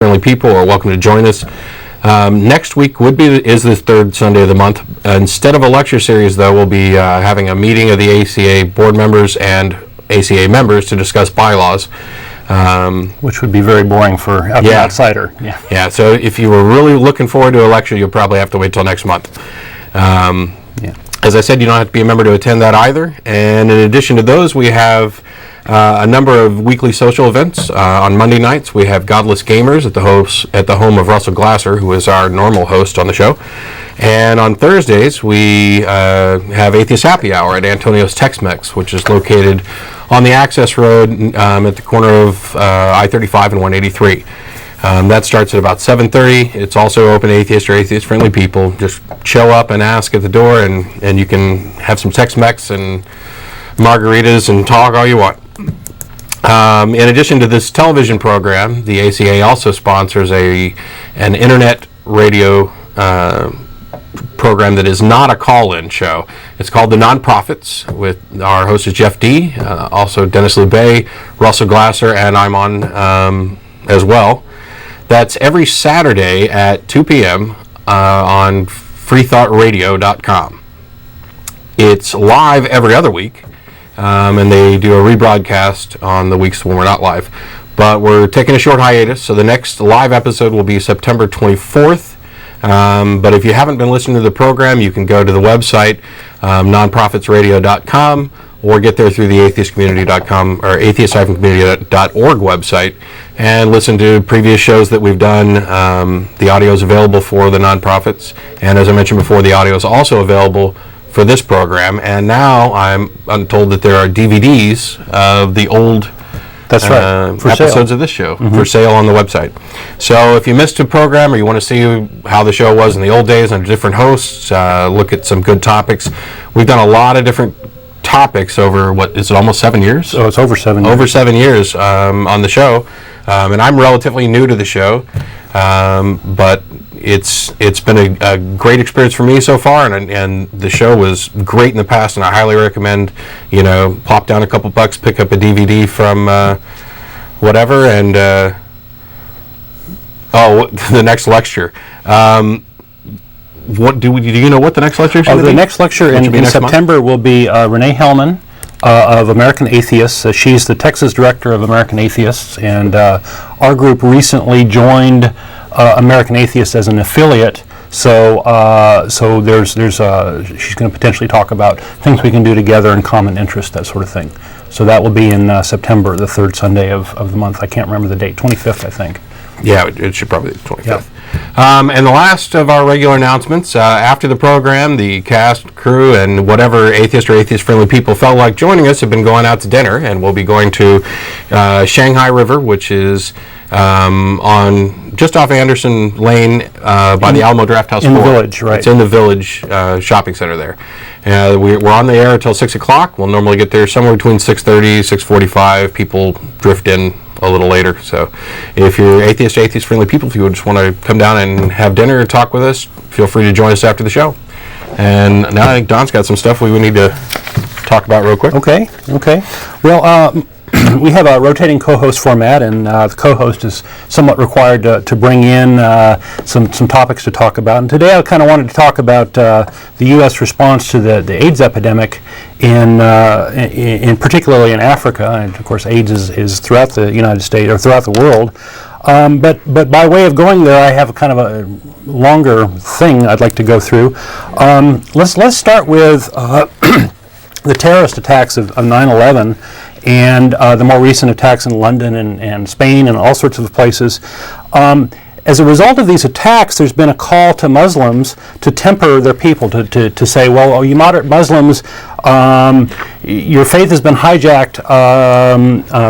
Friendly people are welcome to join us. Next week is the third Sunday of the month. Instead of a lecture series, though, we'll be having a meeting of the ACA board members and ACA members to discuss bylaws. Which would be very boring for an outsider. Yeah, so if you were really looking forward to a lecture, you'll probably have to wait till next month. As I said, you don't have to be a member to attend that either. And in addition to those, we have a number of weekly social events. On Monday nights, we have Godless Gamers at the home of Russell Glasser, who is our normal host on the show. And on Thursdays, we have Atheist Happy Hour at Antonio's Tex-Mex, which is located on the access road at the corner of I-35 and 183. That starts at about 7:30. It's also open to atheist or atheist-friendly people. Just show up and ask at the door, and you can have some Tex-Mex and margaritas and talk all you want. In addition to this television program, the ACA also sponsors an internet radio program that is not a call-in show. It's called The Nonprofits, with our host is Jeff D., also Dennis LeBay, Russell Glasser, and I'm on as well. That's every Saturday at 2 p.m. On freethoughtradio.com. It's live every other week. And they do a rebroadcast on the weeks when we're not live. But we're taking a short hiatus, so the next live episode will be September 24th. But if you haven't been listening to the program, you can go to the website, nonprofitsradio.com, or get there through the atheistcommunity.com or atheist-community.org website and listen to previous shows that we've done. The audio is available for the nonprofits. And as I mentioned before, the audio is also available for this program, and now I'm told that there are DVDs of the old episodes of this show for sale on the website. So if you missed a program or you want to see how the show was in the old days under different hosts, look at some good topics. We've done a lot of different topics over, almost 7 years? Oh, it's over 7 years. Over 7 years on the show, and I'm relatively new to the show, but it's been a great experience for me so far, and the show was great in the past, and I highly recommend, plop down a couple bucks, pick up a DVD from whatever, and the next lecture. Do you know what the next lecture is going to be? The next lecture in September will be Renee Hellman of American Atheists. She's the Texas director of American Atheists, and our group recently joined American Atheists as an affiliate. So there's she's going to potentially talk about things we can do together in common interest, that sort of thing. So that will be in September, the third Sunday of the month. I can't remember the date, 25th, I think. Yeah, it should probably be the 25th. Yep. And the last of our regular announcements, after the program, the cast, crew, and whatever atheist or atheist-friendly people felt like joining us have been going out to dinner, and we'll be going to Shanghai River, which is on just off Anderson Lane by the Alamo Draft House. In the Village, right. It's in the Village shopping center there. We're on the air until 6 o'clock. We'll normally get there somewhere between 6:30, 6:45. People drift in a little later. So if you're atheist-friendly people, if you just want to come down and have dinner and talk with us, feel free to join us after the show. And now I think Don's got some stuff we would need to talk about real quick. Okay. Well, we have a rotating co-host format, and the co-host is somewhat required to bring in some topics to talk about. And today I kind of wanted to talk about the U.S. response to the AIDS epidemic in particularly in Africa. And of course, AIDS is throughout the United States or throughout the world. But by way of going there, I have kind of a longer thing I'd like to go through. Let's start with the terrorist attacks of 9/11. And the more recent attacks in London and Spain and all sorts of places. As a result of these attacks, there's been a call to Muslims to temper their people, to say, well, you moderate Muslims, your faith has been hijacked,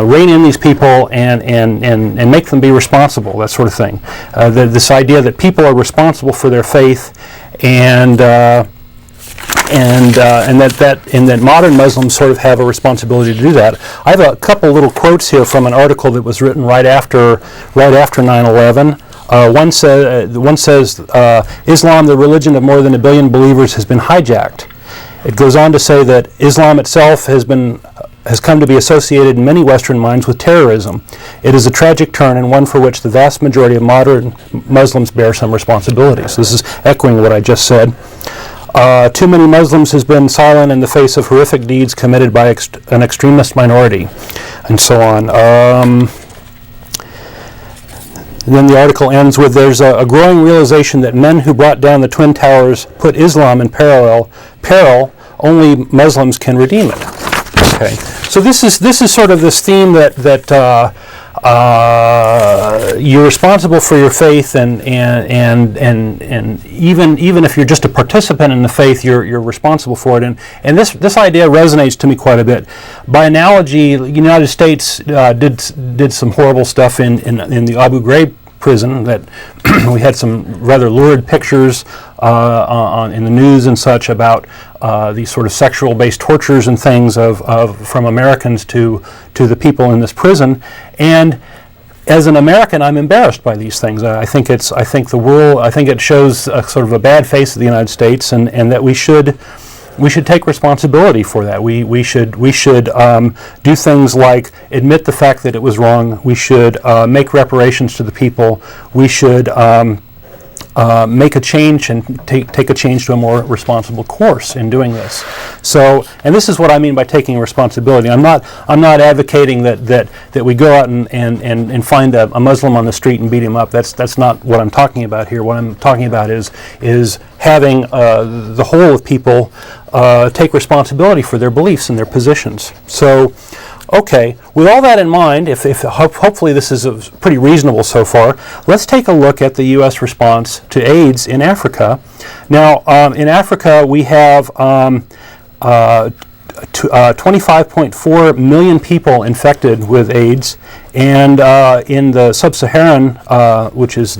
rein in these people and make them be responsible, that sort of thing. This idea that people are responsible for their faith and that modern Muslims sort of have a responsibility to do that. I have a couple little quotes here from an article that was written right after 9/11. One says, Islam, the religion of more than 1 billion believers, has been hijacked. It goes on to say that Islam itself has been has come to be associated in many Western minds with terrorism. It is a tragic turn and one for which the vast majority of modern Muslims bear some responsibility. So this is echoing what I just said. Too many Muslims has been silent in the face of horrific deeds committed by an extremist minority, and so on. And then the article ends with, there's a growing realization that men who brought down the Twin Towers put Islam in peril. Only Muslims can redeem it. Okay, so this is sort of this theme that you're responsible for your faith, and even if you're just a participant in the faith, you're responsible for it. And this idea resonates to me quite a bit. By analogy, the United States did some horrible stuff in the Abu Ghraib prison that we had some rather lurid pictures in the news and such about these sort of sexual-based tortures and things from Americans to the people in this prison. And as an American, I'm embarrassed by these things. I think it shows sort of a bad face of the United States, and that we should take responsibility for that. We should do things like admit the fact that it was wrong. We should make reparations to the people. We should make a change and take a change to a more responsible course in doing this. So, and this is what I mean by taking responsibility. I'm not advocating that we go out and find a Muslim on the street and beat him up. That's not what I'm talking about here. What I'm talking about is having the whole of people take responsibility for their beliefs and their positions. So, okay, with all that in mind, if hopefully this is pretty reasonable so far, let's take a look at the U.S. response to AIDS in Africa. Now, in Africa, we have 25.4 million people infected with AIDS, and in the sub-Saharan, which is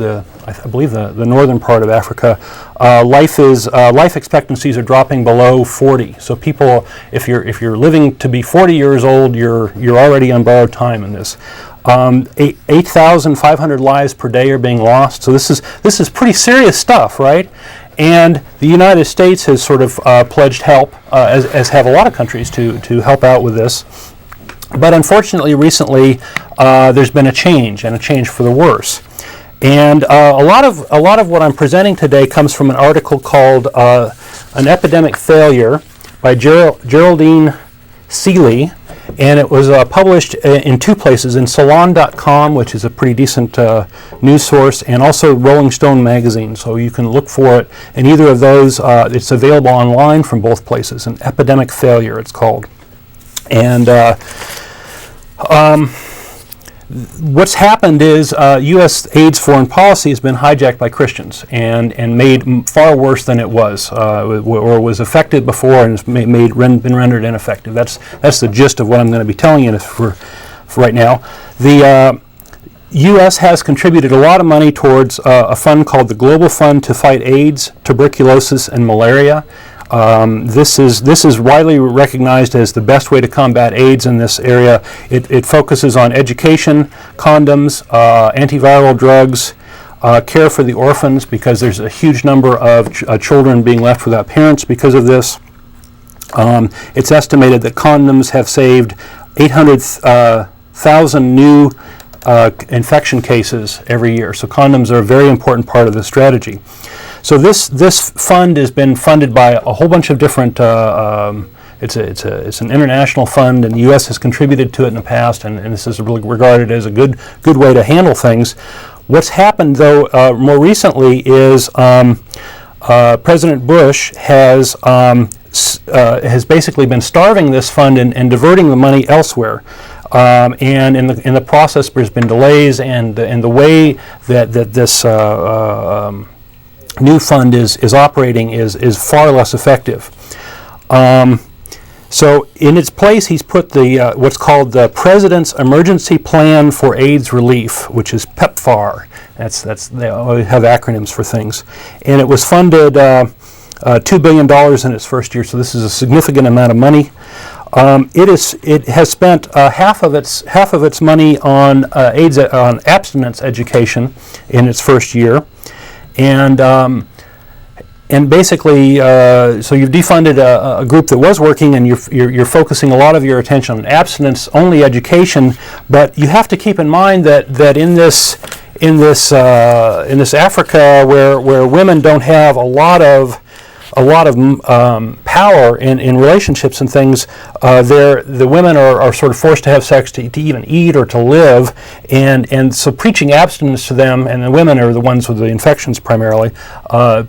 I believe the northern part of Africa, life expectancies are dropping below 40. So people, if you're living to be 40 years old, you're already on borrowed time in this. 8,500 lives per day are being lost. So this is pretty serious stuff, right? And the United States has sort of pledged help, as have a lot of countries, to help out with this. But unfortunately, recently, there's been a change, and a change for the worse. And a lot of what I'm presenting today comes from an article called "An Epidemic Failure" by Geraldine Seeley, and it was published in two places, in Salon.com, which is a pretty decent news source, and also Rolling Stone magazine. So you can look for it in either of those. It's available online from both places. "An Epidemic Failure" it's called. And what's happened is U.S. AIDS foreign policy has been hijacked by Christians and made far worse than it was, or was affected before and has been rendered ineffective. That's the gist of what I'm going to be telling you for right now. The U.S. has contributed a lot of money towards a fund called the Global Fund to Fight AIDS, Tuberculosis, and Malaria. This is widely recognized as the best way to combat AIDS in this area. It focuses on education, condoms, antiviral drugs, care for the orphans, because there's a huge number of children being left without parents because of this. It's estimated that condoms have saved 800,000 new infection cases every year. So condoms are a very important part of the strategy. So this fund has been funded by a whole bunch of different. It's an international fund, and the U.S. has contributed to it in the past, and this is really regarded as a good way to handle things. What's happened, though, more recently is President Bush has basically been starving this fund and diverting the money elsewhere. And in the process, there's been delays, and the way that this new fund is operating is far less effective. So in its place, he's put the what's called the President's Emergency Plan for AIDS Relief, which is PEPFAR. They always have acronyms for things, and it was funded $2 billion in its first year. So this is a significant amount of money. It has spent half of its money on on abstinence education in its first year, and And basically, so you've defunded a group that was working, and you're focusing a lot of your attention on abstinence-only education. But you have to keep in mind that in this Africa where women don't have a lot of power in relationships and things, the women are sort of forced to have sex to even eat or to live, and so preaching abstinence to them, and the women are the ones with the infections primarily,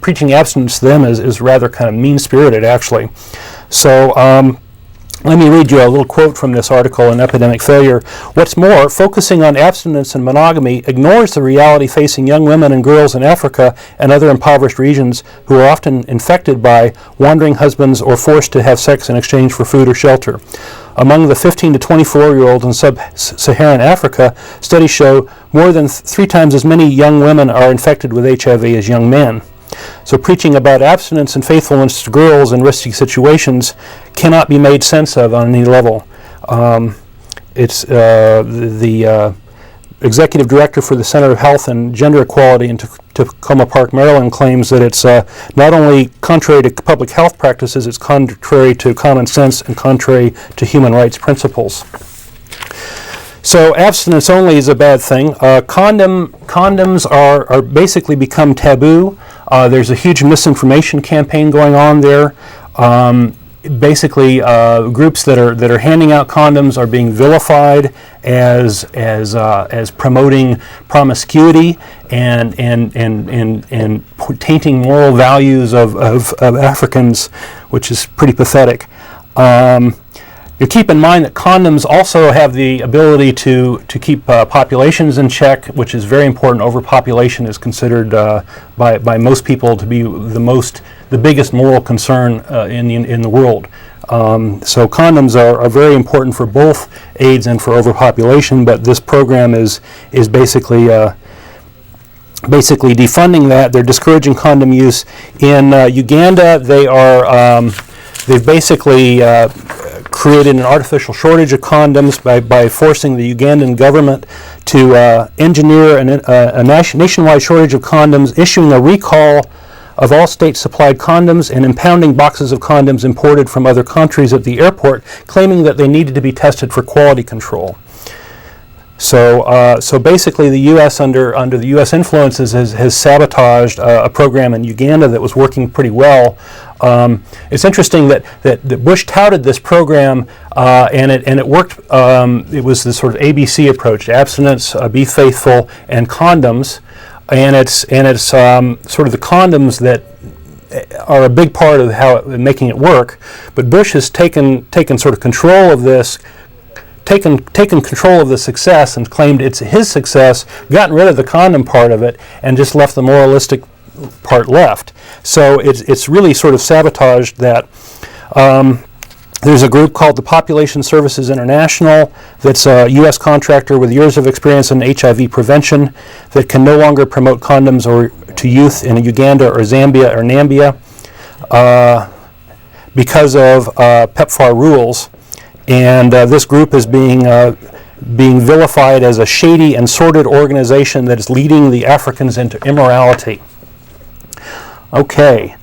preaching abstinence to them is rather kind of mean-spirited, actually. So let me read you a little quote from this article in Epidemic Failure. What's more, focusing on abstinence and monogamy ignores the reality facing young women and girls in Africa and other impoverished regions who are often infected by wandering husbands or forced to have sex in exchange for food or shelter. Among the 15 to 24-year-olds in sub-Saharan Africa, studies show more than 3 times as many young women are infected with HIV as young men. So preaching about abstinence and faithfulness to girls in risky situations cannot be made sense of on any level. It's the executive director for the Center of Health and Gender Equality in Tacoma Park, Maryland, claims that it's not only contrary to public health practices, it's contrary to common sense and contrary to human rights principles. So abstinence only is a bad thing. Condoms are basically become taboo. There's a huge misinformation campaign going on there. Basically, groups that are handing out condoms are being vilified as promoting promiscuity and tainting moral values of Africans, which is pretty pathetic. You keep in mind that condoms also have the ability to keep populations in check, which is very important. Overpopulation is considered by most people to be the biggest moral concern in the world. So condoms are very important for both AIDS and for overpopulation, but this program is basically defunding that. They're discouraging condom use. In Uganda, they've basically created an artificial shortage of condoms by forcing the Ugandan government to engineer a nationwide shortage of condoms, issuing a recall of all state-supplied condoms and impounding boxes of condoms imported from other countries at the airport, claiming that they needed to be tested for quality control. So basically, the U.S. under the U.S. influences has sabotaged a program in Uganda that was working pretty well. It's interesting that Bush touted this program, and it worked. It was this sort of ABC approach: abstinence, be faithful, and condoms. And it's sort of the condoms that are a big part of making it work. But Bush has taken sort of control of this. Taken control of the success and claimed it's his success, gotten rid of the condom part of it, and just left the moralistic part left. So it's really sort of sabotaged that. There's a group called the Population Services International that's a U.S. contractor with years of experience in HIV prevention that can no longer promote condoms to youth in Uganda or Zambia or Namibia because of PEPFAR rules. And this group is being vilified as a shady and sordid organization that is leading the Africans into immorality. Okay.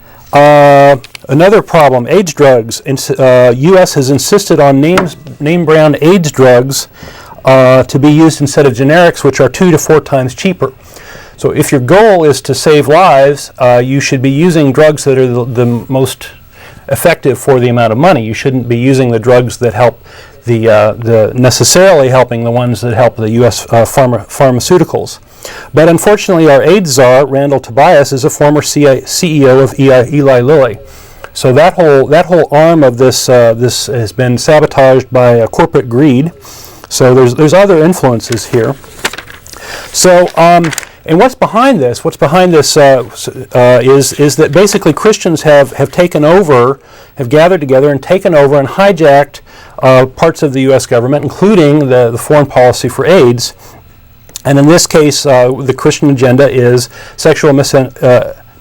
Another problem, AIDS drugs. U.S. has insisted on name-brand AIDS drugs to be used instead of generics, which are 2 to 4 times cheaper. So if your goal is to save lives, you should be using drugs that are the most effective for the amount of money. You shouldn't be using the drugs that help necessarily helping the ones that help the U.S. Pharmaceuticals. But unfortunately, our AIDS czar, Randall Tobias, is a former CEO of Eli Lilly. So that whole arm of this has been sabotaged by corporate greed. So there's other influences here. So and what's behind this? What's behind this is that basically Christians have taken over, have gathered together and taken over and hijacked parts of the U.S. government, including the foreign policy for AIDS. And in this case, the Christian agenda is sexual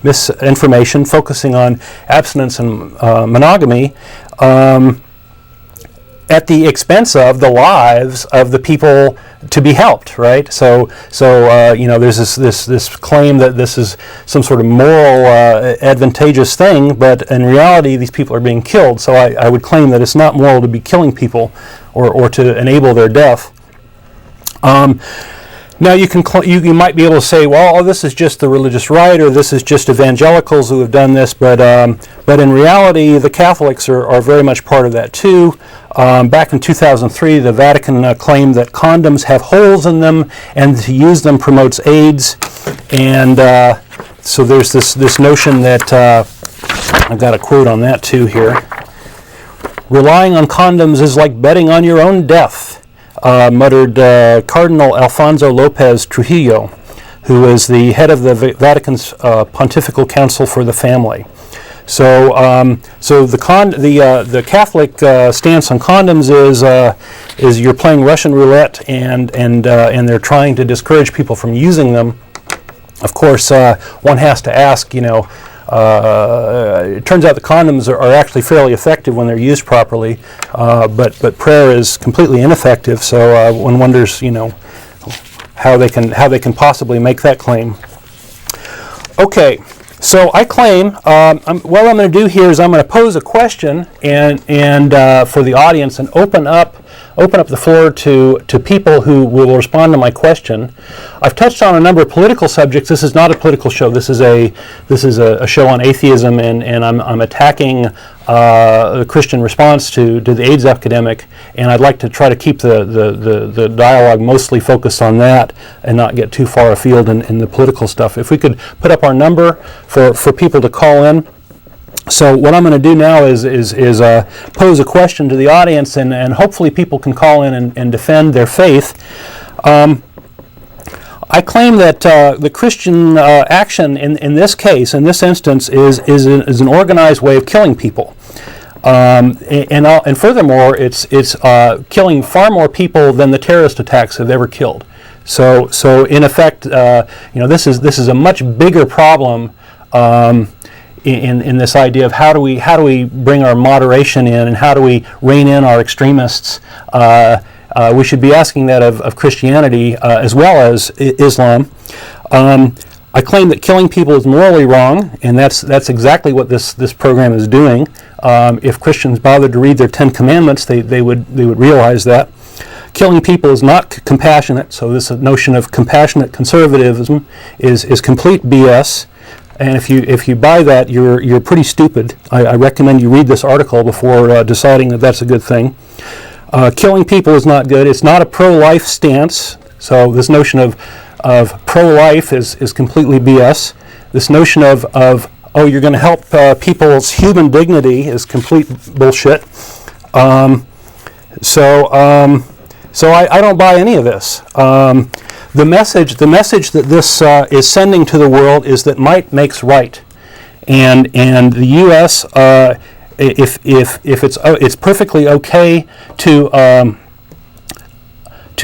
misinformation, focusing on abstinence and monogamy. at the expense of the lives of the people to be helped, right? So there's this claim that this is some sort of moral advantageous thing, but in reality, these people are being killed. So I would claim that it's not moral to be killing people or to enable their death. Now you might be able to say, well, this is just the religious right, or this is just evangelicals who have done this, but in reality, the Catholics are very much part of that too. Back in 2003, the Vatican claimed that condoms have holes in them, and to use them promotes AIDS. And so there's this notion that I've got a quote on that too here. Relying on condoms is like betting on your own death. Muttered Cardinal Alfonso Lopez Trujillo, who is the head of the Vatican's Pontifical Council for the Family. So the Catholic stance on condoms is you're playing Russian roulette, and they're trying to discourage people from using them. Of course, one has to ask, it turns out the condoms are actually fairly effective when they're used properly, but prayer is completely ineffective. So one wonders, how they can possibly make that claim. Okay, so I claim what I'm going to do here is I'm going to pose a question and for the audience and open up the floor to people who will respond to my question. I've touched on a number of political subjects. This is not a political show. This is a show on atheism, and I'm attacking the Christian response to the AIDS epidemic, and I'd like to try to keep the dialogue mostly focused on that and not get too far afield in the political stuff. If we could put up our number for people to call in. So what I'm going to do now is pose a question to the audience, and hopefully people can call in and defend their faith. I claim that the Christian action in this case, in this instance, is an organized way of killing people. And furthermore, it's killing far more people than the terrorist attacks have ever killed. So in effect, this is a much bigger problem. In this idea of how do we bring our moderation in, and how do we rein in our extremists? We should be asking that of Christianity as well as Islam. I claim that killing people is morally wrong, and that's exactly what this program is doing. If Christians bothered to read their 10 Commandments, they would realize that. Killing people is not compassionate, so this notion of compassionate conservatism is complete BS. And if you buy that, you're pretty stupid. I recommend you read this article before deciding that that's a good thing. Killing people is not good. It's not a pro-life stance. So this notion of pro-life is completely BS. This notion of you're going to help people's human dignity is complete bullshit. So I don't buy any of this. The message that this is sending to the world is that might makes right, and the U.S. If it's perfectly okay to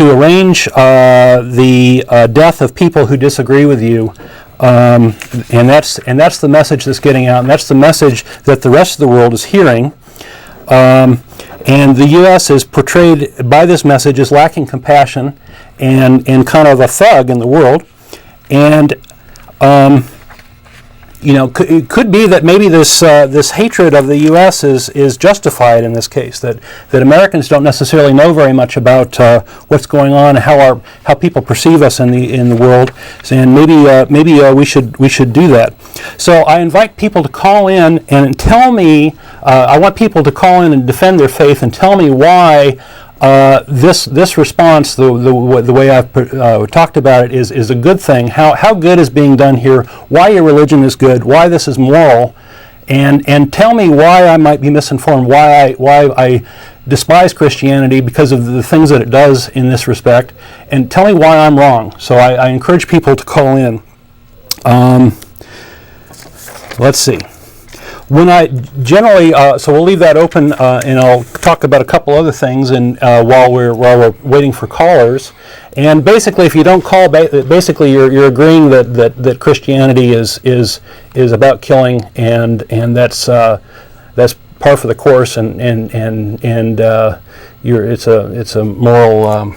arrange the death of people who disagree with you, and that's the message that's getting out, and that's the message that the rest of the world is hearing. And the U.S. is portrayed by this message as lacking compassion and kind of a thug in the world. And it could be that maybe this hatred of the U.S. is justified in this case. That Americans don't necessarily know very much about what's going on, and how people perceive us in the world, and maybe we should do that. So I invite people to call in and tell me. I want people to call in and defend their faith and tell me why this response, the way I've talked about it, is a good thing. How good is being done here? Why your religion is good? Why this is moral? And tell me why I might be misinformed. Why I despise Christianity because of the things that it does in this respect. And tell me why I'm wrong. So I encourage people to call in. Let's see. When I generally, so we'll leave that open, and I'll talk about a couple other things, and while we're waiting for callers. And basically, if you don't call, basically you're agreeing that Christianity is about killing, and that's par for the course, and it's a moral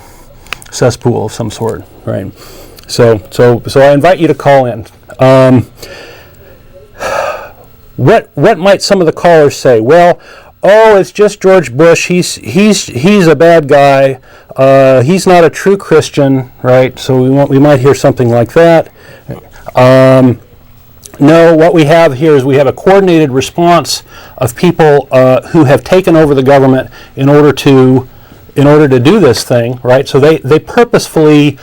cesspool of some sort, right? So I invite you to call in. What might some of the callers say? Well, oh, it's just George Bush. He's a bad guy. He's not a true Christian, right? So we might hear something like that. No, what we have here is we have a coordinated response of people who have taken over the government in order to do this thing, right? So they purposefully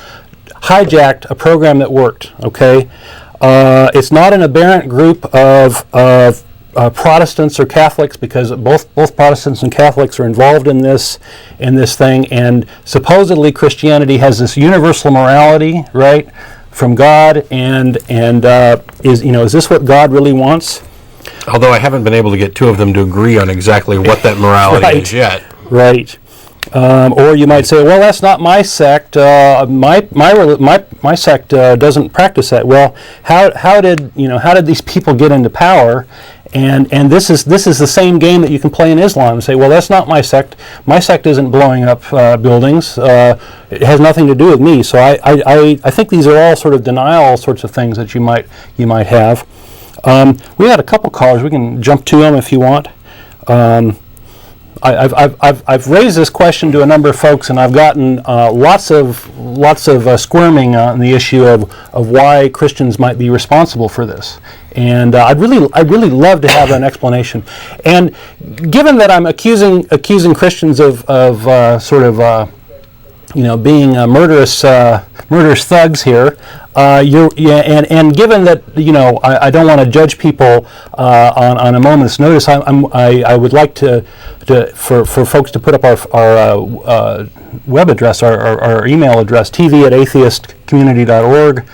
hijacked a program that worked. Okay, it's not an aberrant group of Protestants or Catholics, because both Protestants and Catholics are involved in this thing, and supposedly Christianity has this universal morality, right, from God, and is this what God really wants? Although I haven't been able to get two of them to agree on exactly what that morality is yet. Right. Or you might say, well, that's not my sect. My sect doesn't practice that. Well, how did these people get into power? And this is the same game that you can play in Islam and say, well, that's not my sect. My sect isn't blowing up buildings. It has nothing to do with me. So I think these are all sort of denial sorts of things that you might have. We had a couple callers. We can jump to them if you want. I've raised this question to a number of folks, and I've gotten lots of squirming on the issue of why Christians might be responsible for this, and I'd really love to have an explanation. And given that I'm accusing Christians of being murderous thugs here, and given that I don't want to judge people on a moment's notice, I would like for folks to put up our web address, our email address, tv@atheistcommunity.org.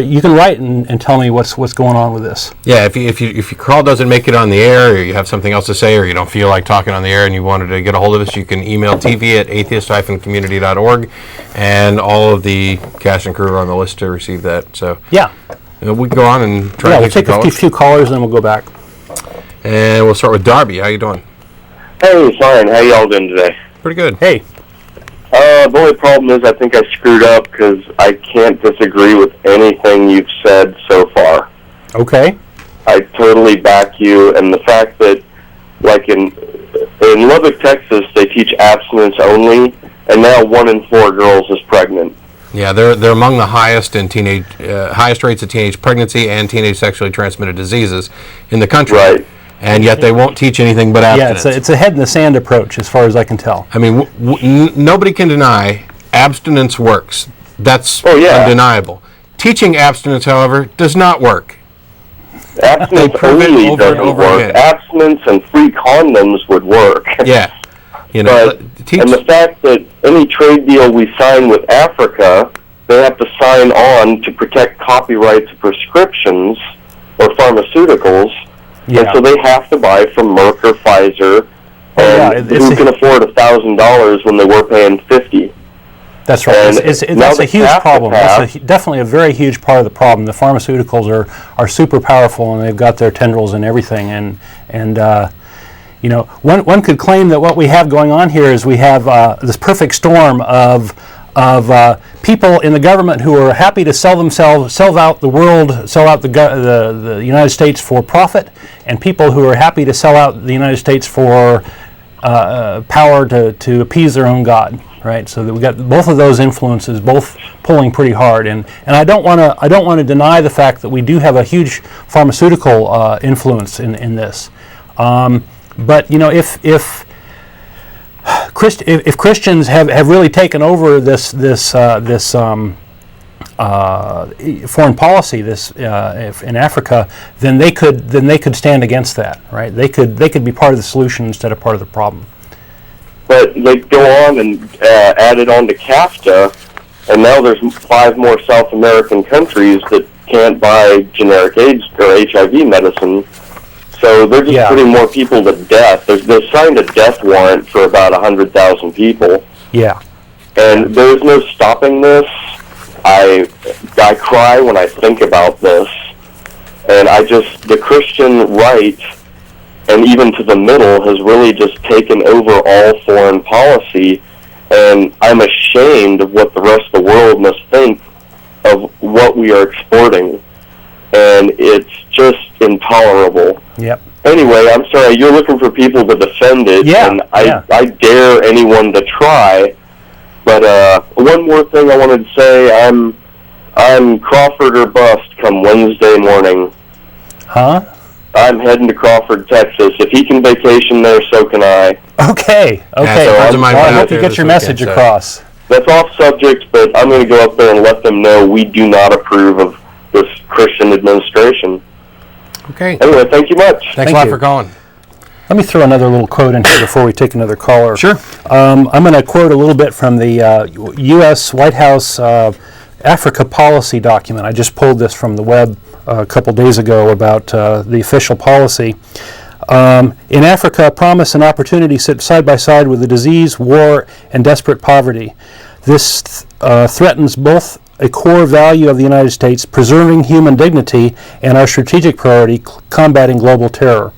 You can write and tell me what's going on with this. Yeah, if your call doesn't make it on the air, or you have something else to say, or you don't feel like talking on the air and you wanted to get a hold of us, you can email tv@atheist-community.org, and all of the cast and crew are on the list to receive that. So yeah, we can go on and try. Yeah, we'll take a few callers and then we'll go back. And we'll start with Darby. How you doing? Hey, fine. How y'all doing today? Pretty good. Hey. The only problem is I think I screwed up because I can't disagree with anything you've said so far. Okay. I totally back you, and the fact that, like in Lubbock, Texas, they teach abstinence only, and now 1 in 4 girls is pregnant. Yeah, they're among the highest rates of teenage pregnancy and teenage sexually transmitted diseases in the country. Right. And yet they won't teach anything but abstinence. Yeah, it's a head in the sand approach, as far as I can tell. I mean, nobody can deny abstinence works. That's undeniable. Teaching abstinence, however, does not work. Abstinence only doesn't work. Again. Abstinence and free condoms would work. Yeah. And the fact that any trade deal we sign with Africa, they have to sign on to protect copyrights of prescriptions or pharmaceuticals. Yeah. And so they have to buy from Merck or Pfizer, and who can afford $1,000 when they were paying $50? That's right. That's a huge problem. That's definitely a very huge part of the problem. The pharmaceuticals are super powerful, and they've got their tendrils and everything. And one could claim that what we have going on here is we have this perfect storm of people in the government who are happy to sell out the world, sell out the United States for profit, and people who are happy to sell out the United States for power to appease their own God, right? So that we got both of those influences, both pulling pretty hard, and I don't want to deny the fact that we do have a huge pharmaceutical influence in this, but if Christians have really taken over this foreign policy in Africa, then they could stand against that, right? They could be part of the solution instead of part of the problem. But they go on and add it on to CAFTA, and now there's 5 more South American countries that can't buy generic AIDS or HIV medicine. So they're just putting more people to death. They've signed a death warrant for about 100,000 people. Yeah. And there's no stopping this. I cry when I think about this. And the Christian right and even to the middle has really just taken over all foreign policy, and I'm ashamed of what the rest of the world must think of what we are exporting, and it's just intolerable. Yep. Anyway, I'm sorry, you're looking for people to defend it, and I dare anyone to try. But one more thing I wanted to say, I'm Crawford or bust come Wednesday morning. Huh? I'm heading to Crawford, Texas. If he can vacation there, so can I. Okay. So I hope you get your message across. That's off subject, but I'm going to go up there and let them know we do not approve of this Christian administration. Okay. Anyway, thank you much. Thanks a lot for calling. Let me throw another little quote in here before we take another caller. Sure. I'm going to quote a little bit from the U.S. White House Africa policy document. I just pulled this from the web a couple days ago about the official policy. In Africa, promise and opportunity sit side by side with the disease, war, and desperate poverty. This threatens both a core value of the United States, preserving human dignity, and our strategic priority, combating global terror.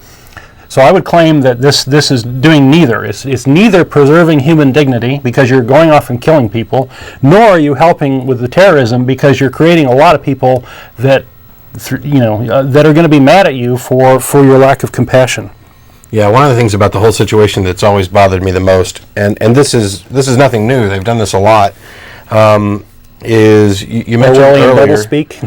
So I would claim that this is doing neither. It's neither preserving human dignity because you're going off and killing people, nor are you helping with the terrorism because you're creating a lot of people that that are going to be mad at you for your lack of compassion. Yeah, one of the things about the whole situation that's always bothered me the most, and this is nothing new. They've done this a lot. Is you mentioned earlier? Speak.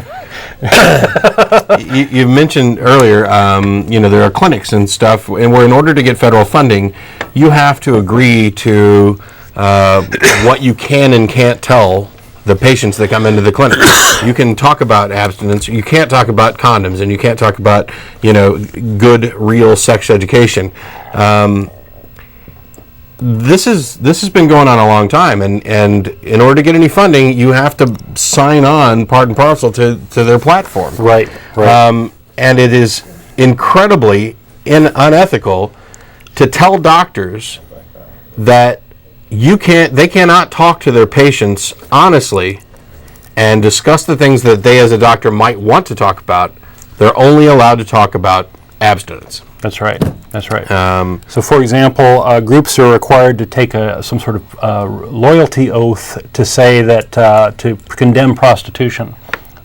you mentioned earlier, there are clinics and stuff, and where in order to get federal funding, you have to agree to what you can and can't tell the patients that come into the clinic. You can talk about abstinence, you can't talk about condoms, and you can't talk about, good, real sex education. This has been going on a long time, and in order to get any funding, you have to sign on part and parcel to their platform. Right. And it is incredibly unethical to tell doctors that they cannot talk to their patients honestly and discuss the things that they as a doctor might want to talk about. They're only allowed to talk about abstinence. That's right. So, for example, groups are required to take some sort of loyalty oath to say that to condemn prostitution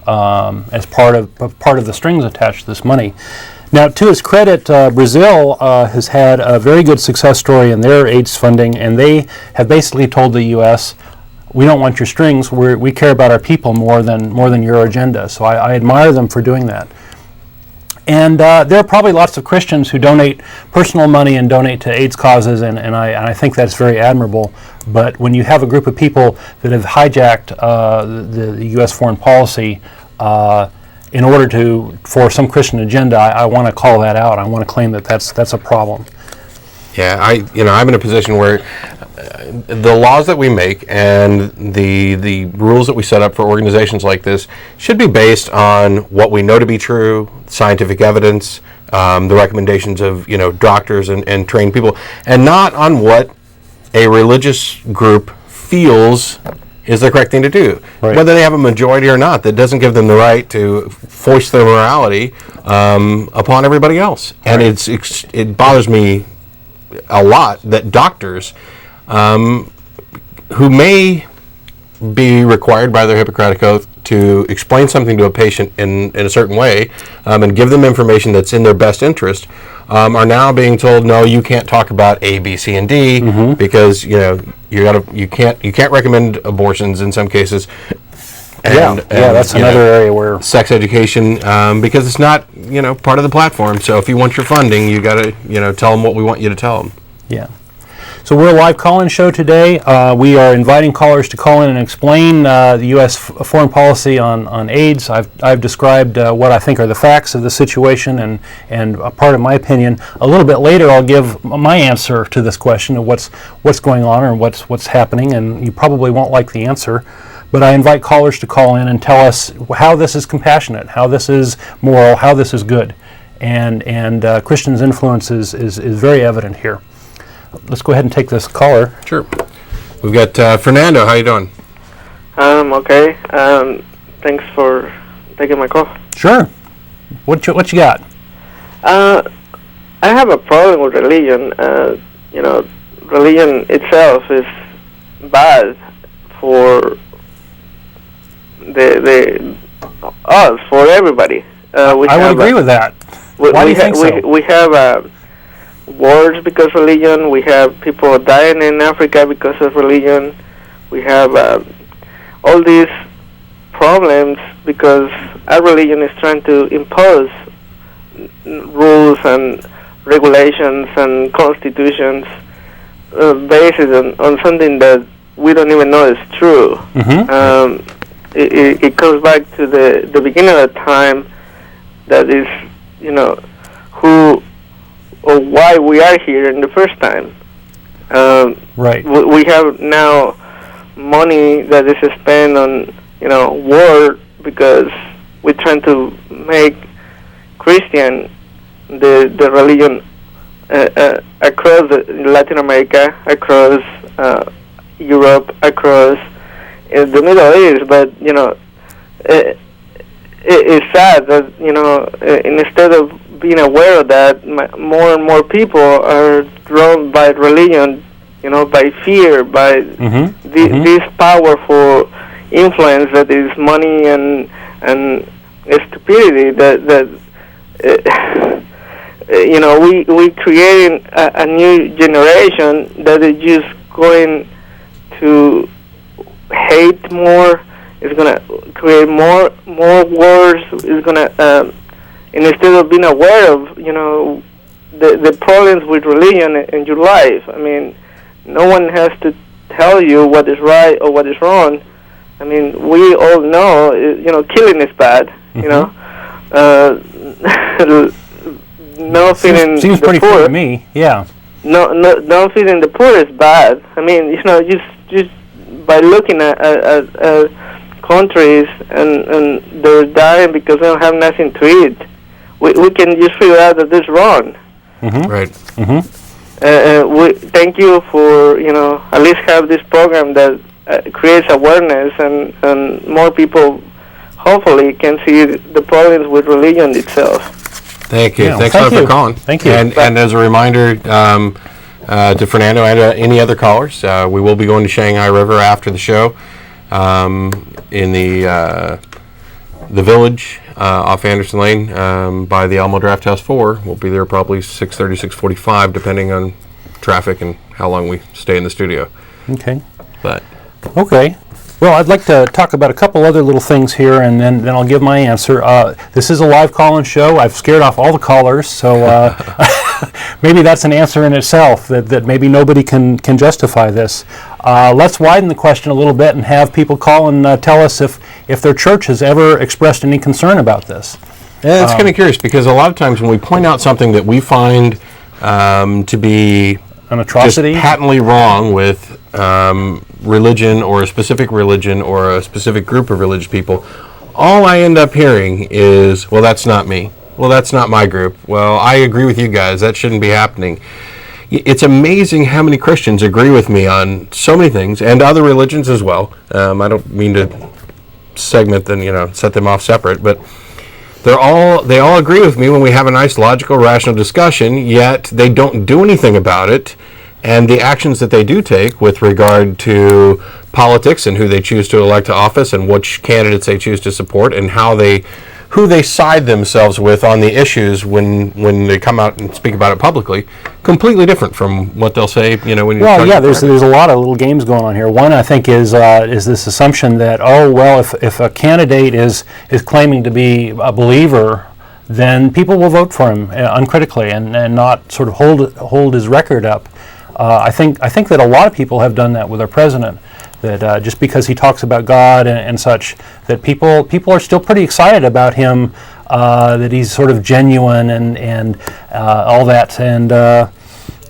as part of the strings attached to this money. Now, to its credit, Brazil has had a very good success story in their AIDS funding, and they have basically told the U.S., "We don't want your strings. We care about our people more than your agenda." So I admire them for doing that. And there are probably lots of Christians who donate personal money and donate to AIDS causes, and I think that's very admirable. But when you have a group of people that have hijacked the U.S. foreign policy in order for some Christian agenda, I want to call that out. I want to claim that that's a problem. Yeah, I'm in a position where the laws that we make and the rules that we set up for organizations like this should be based on what we know to be true, scientific evidence, the recommendations of doctors and trained people, and not on what a religious group feels is the correct thing to do. Right. Whether they have a majority or not, that doesn't give them the right to foist their morality upon everybody else. Right. And it bothers me a lot that doctors who may be required by their Hippocratic Oath to explain something to a patient in a certain way and give them information that's in their best interest are now being told, no, you can't talk about A, B, C, and D because you can't recommend abortions in some cases. And that's another area where sex education because it's not part of the platform. So if you want your funding, you got to tell them what we want you to tell them. Yeah. So we're a live call-in show today. We are inviting callers to call in and explain the U.S. foreign policy on AIDS. I've described what I think are the facts of the situation and a part of my opinion. A little bit later, I'll give my answer to this question of what's going on or what's happening, and you probably won't like the answer. But I invite callers to call in and tell us how this is compassionate, how this is moral, how this is good, and Christian's influence is very evident here. Let's go ahead and take this caller. Sure. We've got Fernando. How you doing? Okay. Thanks for taking my call. Sure. What you got? I have a problem with religion. Religion itself is bad for us, for everybody. I would agree with that. Why do you think so? We have wars because of religion. We have people dying in Africa because of religion. We have all these problems because our religion is trying to impose rules and regulations and constitutions based on something that we don't even know is true. Mm-hmm. It comes back to the beginning of the time, that is, who or why we are here in the first time. Right. We have now money that is spent on, war, because we're trying to make Christian the religion across Latin America, across Europe, across the Middle East. But it's sad that instead of being aware of that, more and more people are drawn by religion, by fear, by this powerful influence that is money and stupidity. That we creating a new generation that is just going to hate more. It's gonna create more wars. It's gonna and instead of being aware of the problems with religion in your life. I mean, no one has to tell you what is right or what is wrong. I mean, we all know killing is bad. No feeding seems the pretty poor. clear to me. Yeah. No feeding the poor is bad. I mean, just by looking at countries and they're dying because they don't have nothing to eat, we can just figure out that this is wrong. Mm-hmm. Right. Mm-hmm. We thank you for at least have this program that creates awareness, and more people hopefully can see the problems with religion itself. Thank you. Yeah, Thanks thank a lot you. for calling. Thank you. And as a reminder to Fernando and any other callers, we will be going to Shanghai River after the show in the village off Anderson Lane by the Alamo Draft House 4. We'll be there probably 6:30, 6:45, depending on traffic and how long we stay in the studio. Okay. But Okay. Well, I'd like to talk about a couple other little things here, and then I'll give my answer. This is a live call-in show. I've scared off all the callers, so maybe that's an answer in itself, that maybe nobody can justify this. Let's widen the question a little bit and have people call and tell us if their church has ever expressed any concern about this. yeah, it's kind of curious, because a lot of times when we point out something that we find to be An atrocity? just patently wrong with religion or a specific group of religious people, all I end up hearing is, well, that's not me. Well, that's not my group. Well, I agree with you guys. That shouldn't be happening. It's amazing how many Christians agree with me on so many things, and other religions as well. I don't mean to segment them, set them off separate, but they all agree with me when we have a nice, logical, rational discussion, yet they don't do anything about it. And the actions that they do take with regard to politics and who they choose to elect to office and which candidates they choose to support and who they side themselves with on the issues when they come out and speak about it publicly, completely different from what they'll say, when you Well, yeah, there's a lot of little games going on here. One, I think, is this assumption that, if a candidate is claiming to be a believer, then people will vote for him uncritically and not sort of hold his record up. I think that a lot of people have done that with our president. That just because he talks about God and such, that people are still pretty excited about him. That he's sort of genuine and all that. And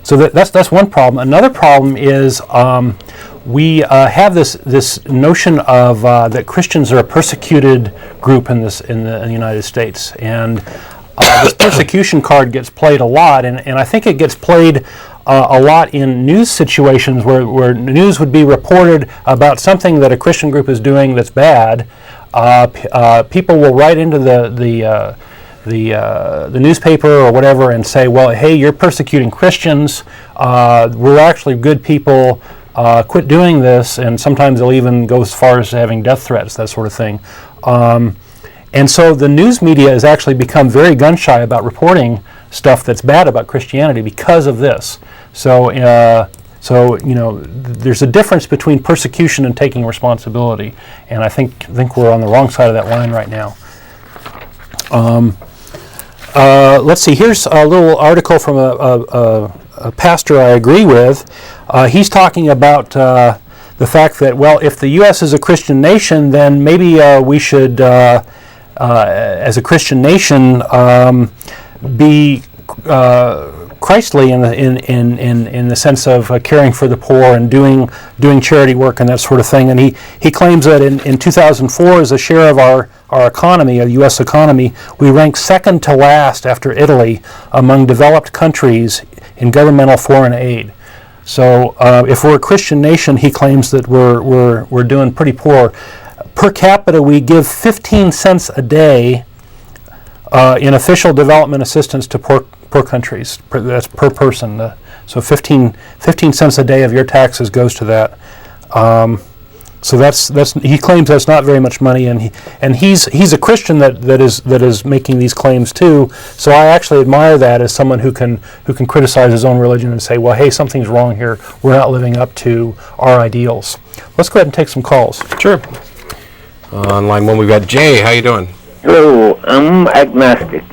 so that's one problem. Another problem is we have this notion of that Christians are a persecuted group in the United States, and this persecution card gets played a lot, and I think it gets played a lot in news situations where news would be reported about something that a Christian group is doing that's bad. People will write into the newspaper or whatever and say, well, hey, you're persecuting Christians. We're actually good people. Quit doing this. And sometimes they'll even go as far as having death threats, that sort of thing. And so the news media has actually become very gun-shy about reporting stuff that's bad about Christianity because of this. So, there's a difference between persecution and taking responsibility, and I think we're on the wrong side of that line right now. Let's see. Here's a little article from a pastor I agree with. He's talking about the fact that, well, if the U.S. is a Christian nation, then maybe we should, as a Christian nation, be Christly in the sense of caring for the poor and doing charity work and that sort of thing. And he claims that in 2004, as a share of our economy, a U.S. economy, we rank second to last after Italy among developed countries in governmental foreign aid. So if we're a Christian nation, he claims that we're doing pretty poor. Per capita, we give 15 cents a day in official development assistance to poor countries. That's per person. So 15 cents a day of your taxes goes to that. So that's he claims that's not very much money, and he's a Christian that is making these claims too. So I actually admire that as someone who can criticize his own religion and say, well, hey, something's wrong here. We're not living up to our ideals. Let's go ahead and take some calls. Sure. On line one, we've got Jay. How you doing? Hello, I'm agnostic.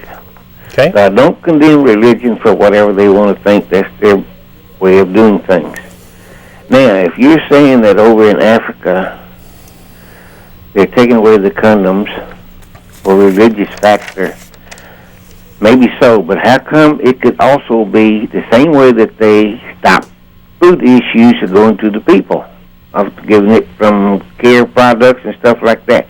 Okay. So I don't condemn religion for whatever they want to think. That's their way of doing things. Now, if you're saying that over in Africa they're taking away the condoms for religious factor, maybe so, but how come it could also be the same way that they stop food issues are going to the people, of giving it from care products and stuff like that?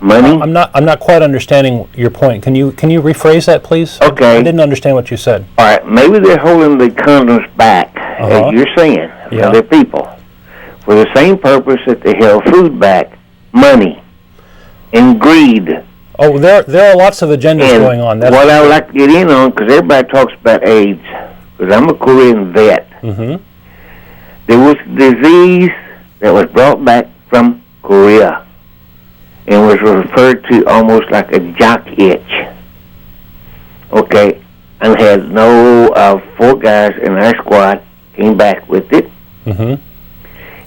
Money? I'm not quite understanding your point. Can you rephrase that, please? Okay. I didn't understand what you said. All right, maybe they're holding the condoms back, as you're saying, Yeah. for their people, for the same purpose that they held food back, money and greed. Oh, there are lots of agendas And going on. what I would like to get in on, because everybody talks about AIDS, because I'm a Korean vet. Mm-hmm. There was a disease that was brought back from Korea and was referred to almost like a jock itch. Okay, and had no 4 guys in our squad came back with it. Mm-hmm.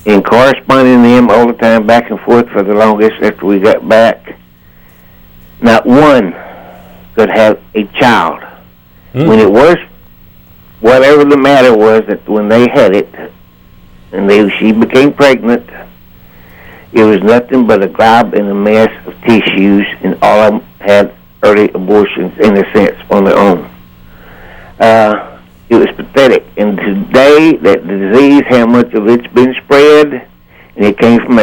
And corresponding to them all the time, back and forth for the longest after we got back. Not one could have a child. Mm. When it was, whatever the matter was, that when they had it, and she became pregnant, it was nothing but a glob and a mess of tissues, and all of them had early abortions, in a sense, on their own. It was pathetic. And today, that disease, how much of it's been spread, and it came from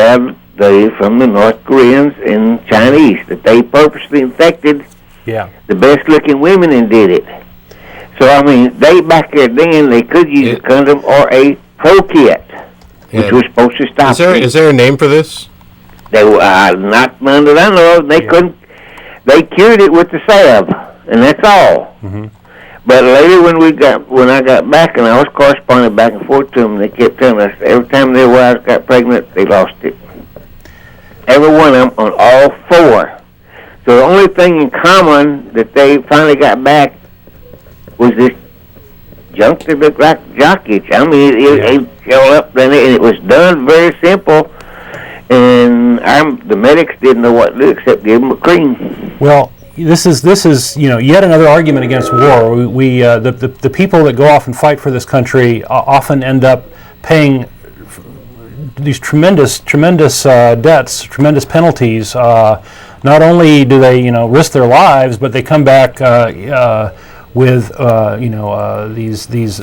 the North Koreans and Chinese, that they purposely infected the best-looking women and did it. So, I mean, they back there then, they could use a condom or a pro-kit, which was supposed to stop it. Is there a name for this? They were not none that I know of. They couldn't. They cured it with the salve, and that's all. Mm-hmm. But later, when I got back, and I was corresponding back and forth to them, they kept telling us every time their wives got pregnant, they lost it. Every one of them on all 4. So the only thing in common that they finally got back was this junk that looked like jock itch. I mean, it showed up, and it was done very simple. And the medics didn't know what to do except give them a cream. Well, this is yet another argument against war. The people that go off and fight for this country often end up paying these tremendous debts, tremendous penalties. Not only do they risk their lives, but they come back with these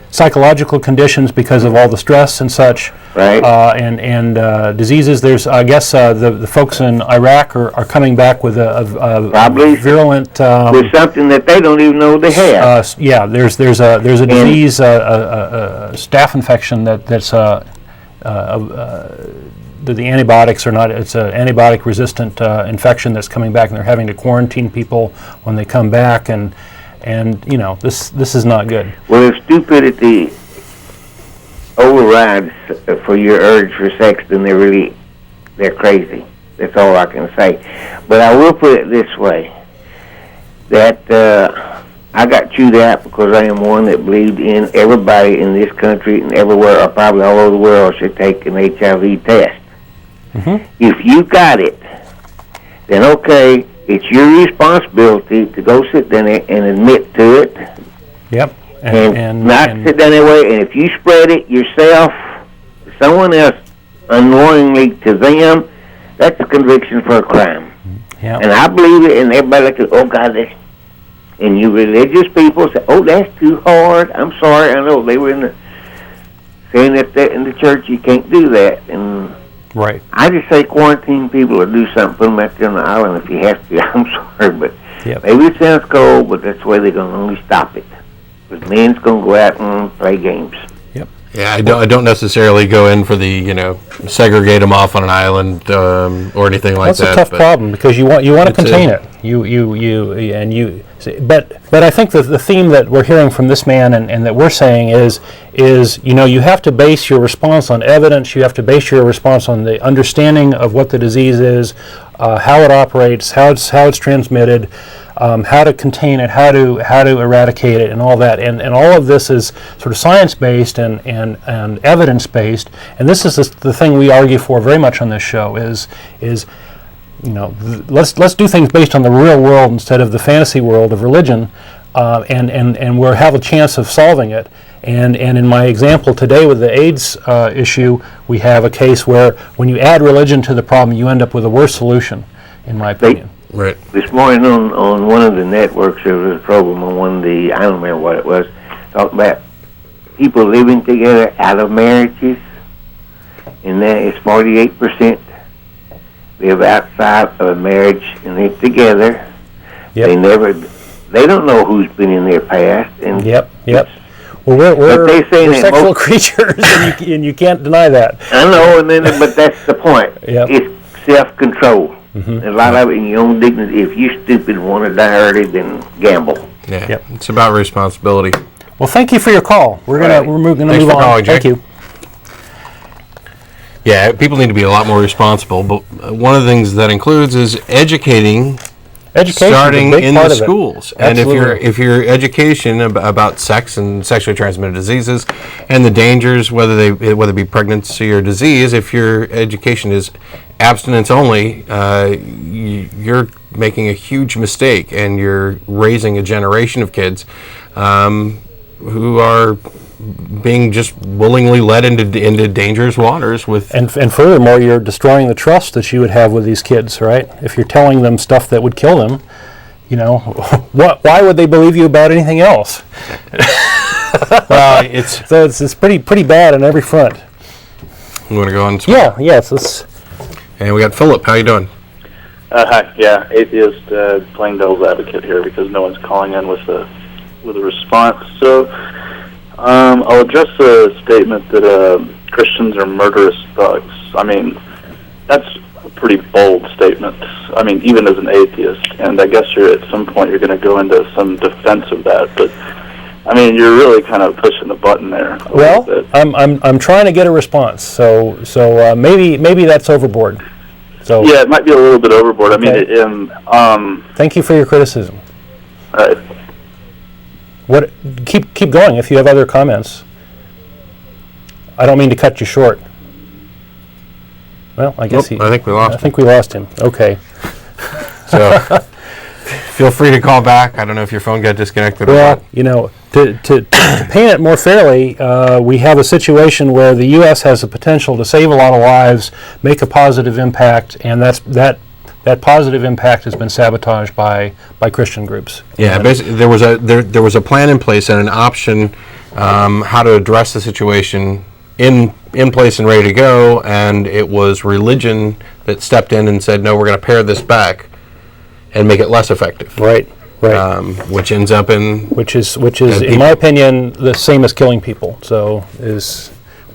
psychological conditions because of all the stress and such, right? And diseases. There's, I guess, the folks in Iraq are coming back with a probably virulent. There's something that they don't even know they have. There's a disease, a staph infection that's the antibiotics are not. It's an antibiotic-resistant infection that's coming back, and they're having to quarantine people when they come back, and this is not good. Well, if stupidity overrides for your urge for sex, then they're crazy. That's all I can say. But I will put it this way, that I got chewed out because I am one that believed in everybody in this country and everywhere, or probably all over the world, should take an HIV test. Mm-hmm. If you got it, then okay, it's your responsibility to go sit down there and admit to it. Yep. And not sit down that way. And if you spread it yourself, someone else, unknowingly to them, that's a conviction for a crime. Yep. And I believe it, and everybody like, oh God, and you religious people say, oh, that's too hard. I'm sorry, I know they were saying that in the church you can't do that. And right. I just say quarantine people or do something, put them out there on the island if you have to. I'm sorry, but maybe it sounds cold, but that's the way they're going to only stop it. Because men's going to go out and play games. Yep. Yeah, I don't necessarily go in for the segregate them off on an island or anything like that. That's a tough problem because you want to contain it. But I think the theme that we're hearing from this man and that we're saying is you have to base your response on evidence. You have to base your response on the understanding of what the disease is, how it operates, how it's transmitted, how to contain it, how to eradicate it, and all that. And all of this is sort of science-based and evidence-based. And this is the thing we argue for very much on this show is let's do things based on the real world instead of the fantasy world of religion, and we'll have a chance of solving it. And in my example today with the AIDS issue, we have a case where when you add religion to the problem, you end up with a worse solution, in my opinion. Right. This morning on one of the networks, there was a program on one of the, I don't remember what it was, talking about people living together out of marriages, and that is 48% live outside of a marriage and live together. Yep. They don't know who's been in their past. And Yep. Well, we're sexual most creatures, and you can't deny that. I know, but that's the point. Yep. It's self-control. Mm-hmm. A lot of it in your own dignity. If you're stupid and want to die early, then gamble. Yeah. Yep. It's about responsibility. Well, thank you for your call. We're gonna move on. Calling, Jay. Thank you. Yeah, people need to be a lot more responsible, but one of the things that includes is education starting in the schools. And if your education about sex and sexually transmitted diseases and the dangers, whether it be pregnancy or disease, if your education is abstinence only, you're making a huge mistake, and you're raising a generation of kids who are being just willingly led into dangerous waters with. And furthermore, you're destroying the trust that you would have with these kids, right? If you're telling them stuff that would kill them, why would they believe you about anything else? Well, it's pretty bad on every front. You want to go on? Yes. And we got Philip. How you doing? Hi. Yeah, atheist, playing devil's advocate here because no one's calling in with a response. So I'll address the statement that Christians are murderous thugs. I mean, that's a pretty bold statement. I mean, even as an atheist, and I guess at some point you're going to go into some defense of that, but. I mean, you're really kind of pushing the button there. Well, I'm trying to get a response, so maybe that's overboard. So yeah, it might be a little bit overboard. Okay. I mean, thank you for your criticism. All right. What? Keep going if you have other comments. I don't mean to cut you short. Well, I guess I think we lost. I think we lost him. Okay. So feel free to call back. I don't know if your phone got disconnected or not. Well, to paint it more fairly, we have a situation where the U.S. has the potential to save a lot of lives, make a positive impact, and that positive impact has been sabotaged by Christian groups. Yeah, basically there was a plan in place and an option how to address the situation in place and ready to go, and it was religion that stepped in and said, no, we're going to pare this back and make it less effective. Right. Which ends up in which is in my opinion the same as killing people. So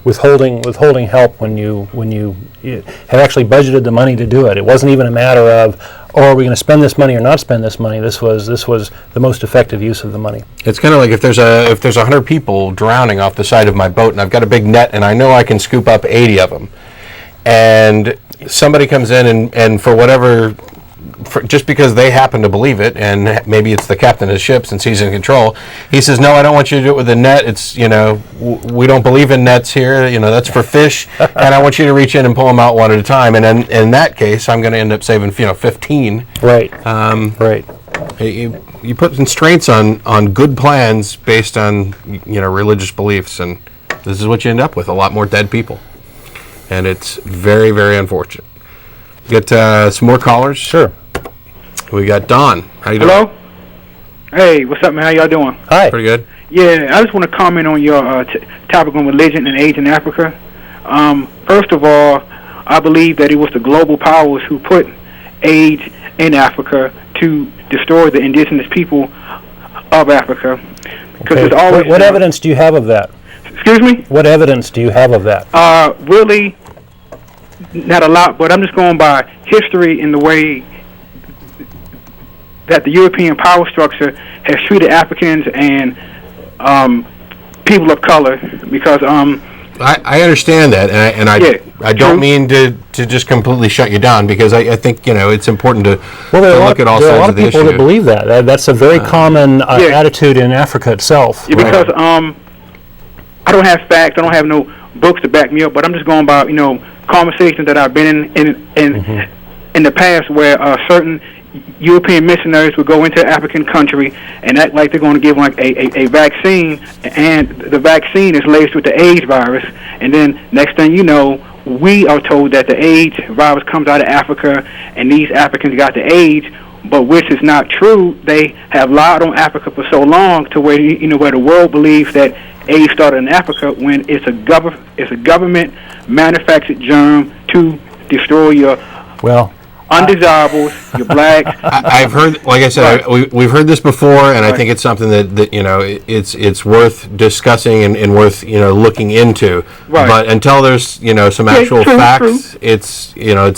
withholding help when you had actually budgeted the money to do it. It wasn't even a matter of, oh, are we going to spend this money or not spend this money? This was the most effective use of the money. It's kind of like if there's 100 people drowning off the side of my boat, and I've got a big net, and I know I can scoop up 80 of them, and somebody comes in and for whatever. Just because they happen to believe it, and maybe it's the captain of the ship since he's in control, he says, no, I don't want you to do it with a net. It's, we don't believe in nets here. That's for fish, and I want you to reach in and pull them out one at a time. And then in that case, I'm going to end up saving, 15. Right. Right. You put constraints on good plans based on, religious beliefs, and this is what you end up with, a lot more dead people. And it's very, very unfortunate. Get some more callers? Sure. We got Don. How you doing? Hello? Hey, what's up, man? How y'all doing? Hi. Pretty good. Yeah, I just want to comment on your topic on religion and AIDS in Africa. First of all, I believe that it was the global powers who put AIDS in Africa to destroy the indigenous people of Africa. Okay. What evidence do you have of that? Excuse me? What evidence do you have of that? Really, not a lot, but I'm just going by history in the way that the European power structure has treated Africans and people of color, because I understand that, and I don't mean to just completely shut you down, because I think it's important to look at all sides of the issue. There are a lot of people that believe that. That's a very common attitude in Africa itself. Yeah, because I don't have facts, I don't have no books to back me up, but I'm just going by conversations that I've been in the past, where certain European missionaries would go into an African country and act like they're going to give like a vaccine, and the vaccine is laced with the AIDS virus, and then next thing you know, we are told that the AIDS virus comes out of Africa and these Africans got the AIDS, but which is not true. They have lied on Africa for so long to where where the world believes that AIDS started in Africa, when it's a government manufactured germ to destroy your undesirables, your blacks. I've heard, like I said, we've heard this before, and I think it's something that it's worth discussing and worth looking into. Right. But until there's some actual facts, it's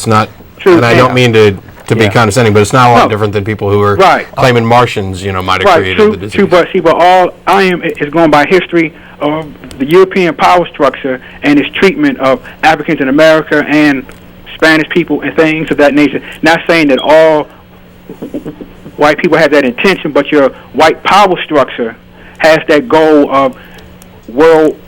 not. True. And I don't mean to be condescending, but it's not a lot different than people who are claiming Martians might have created the disease. True, but all I am is going by history of the European power structure and its treatment of Africans in America and Spanish people and things of that nature. Not saying that all white people have that intention, but your white power structure has that goal of world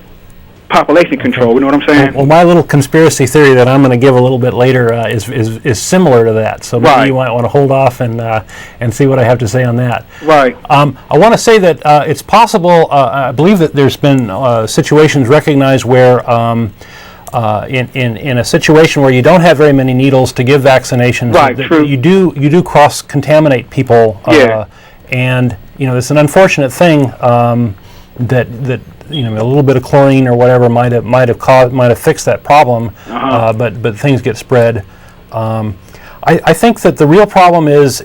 population control. You know what I'm saying? Well, my little conspiracy theory that I'm going to give a little bit later is similar to that. So maybe you might want to hold off and see what I have to say on that. Right. I want to say that it's possible. I believe that there's been situations recognized where. In a situation where you don't have very many needles to give vaccinations, you do cross-contaminate people, and it's an unfortunate thing that a little bit of chlorine or whatever might have fixed that problem, but things get spread. I think that the real problem is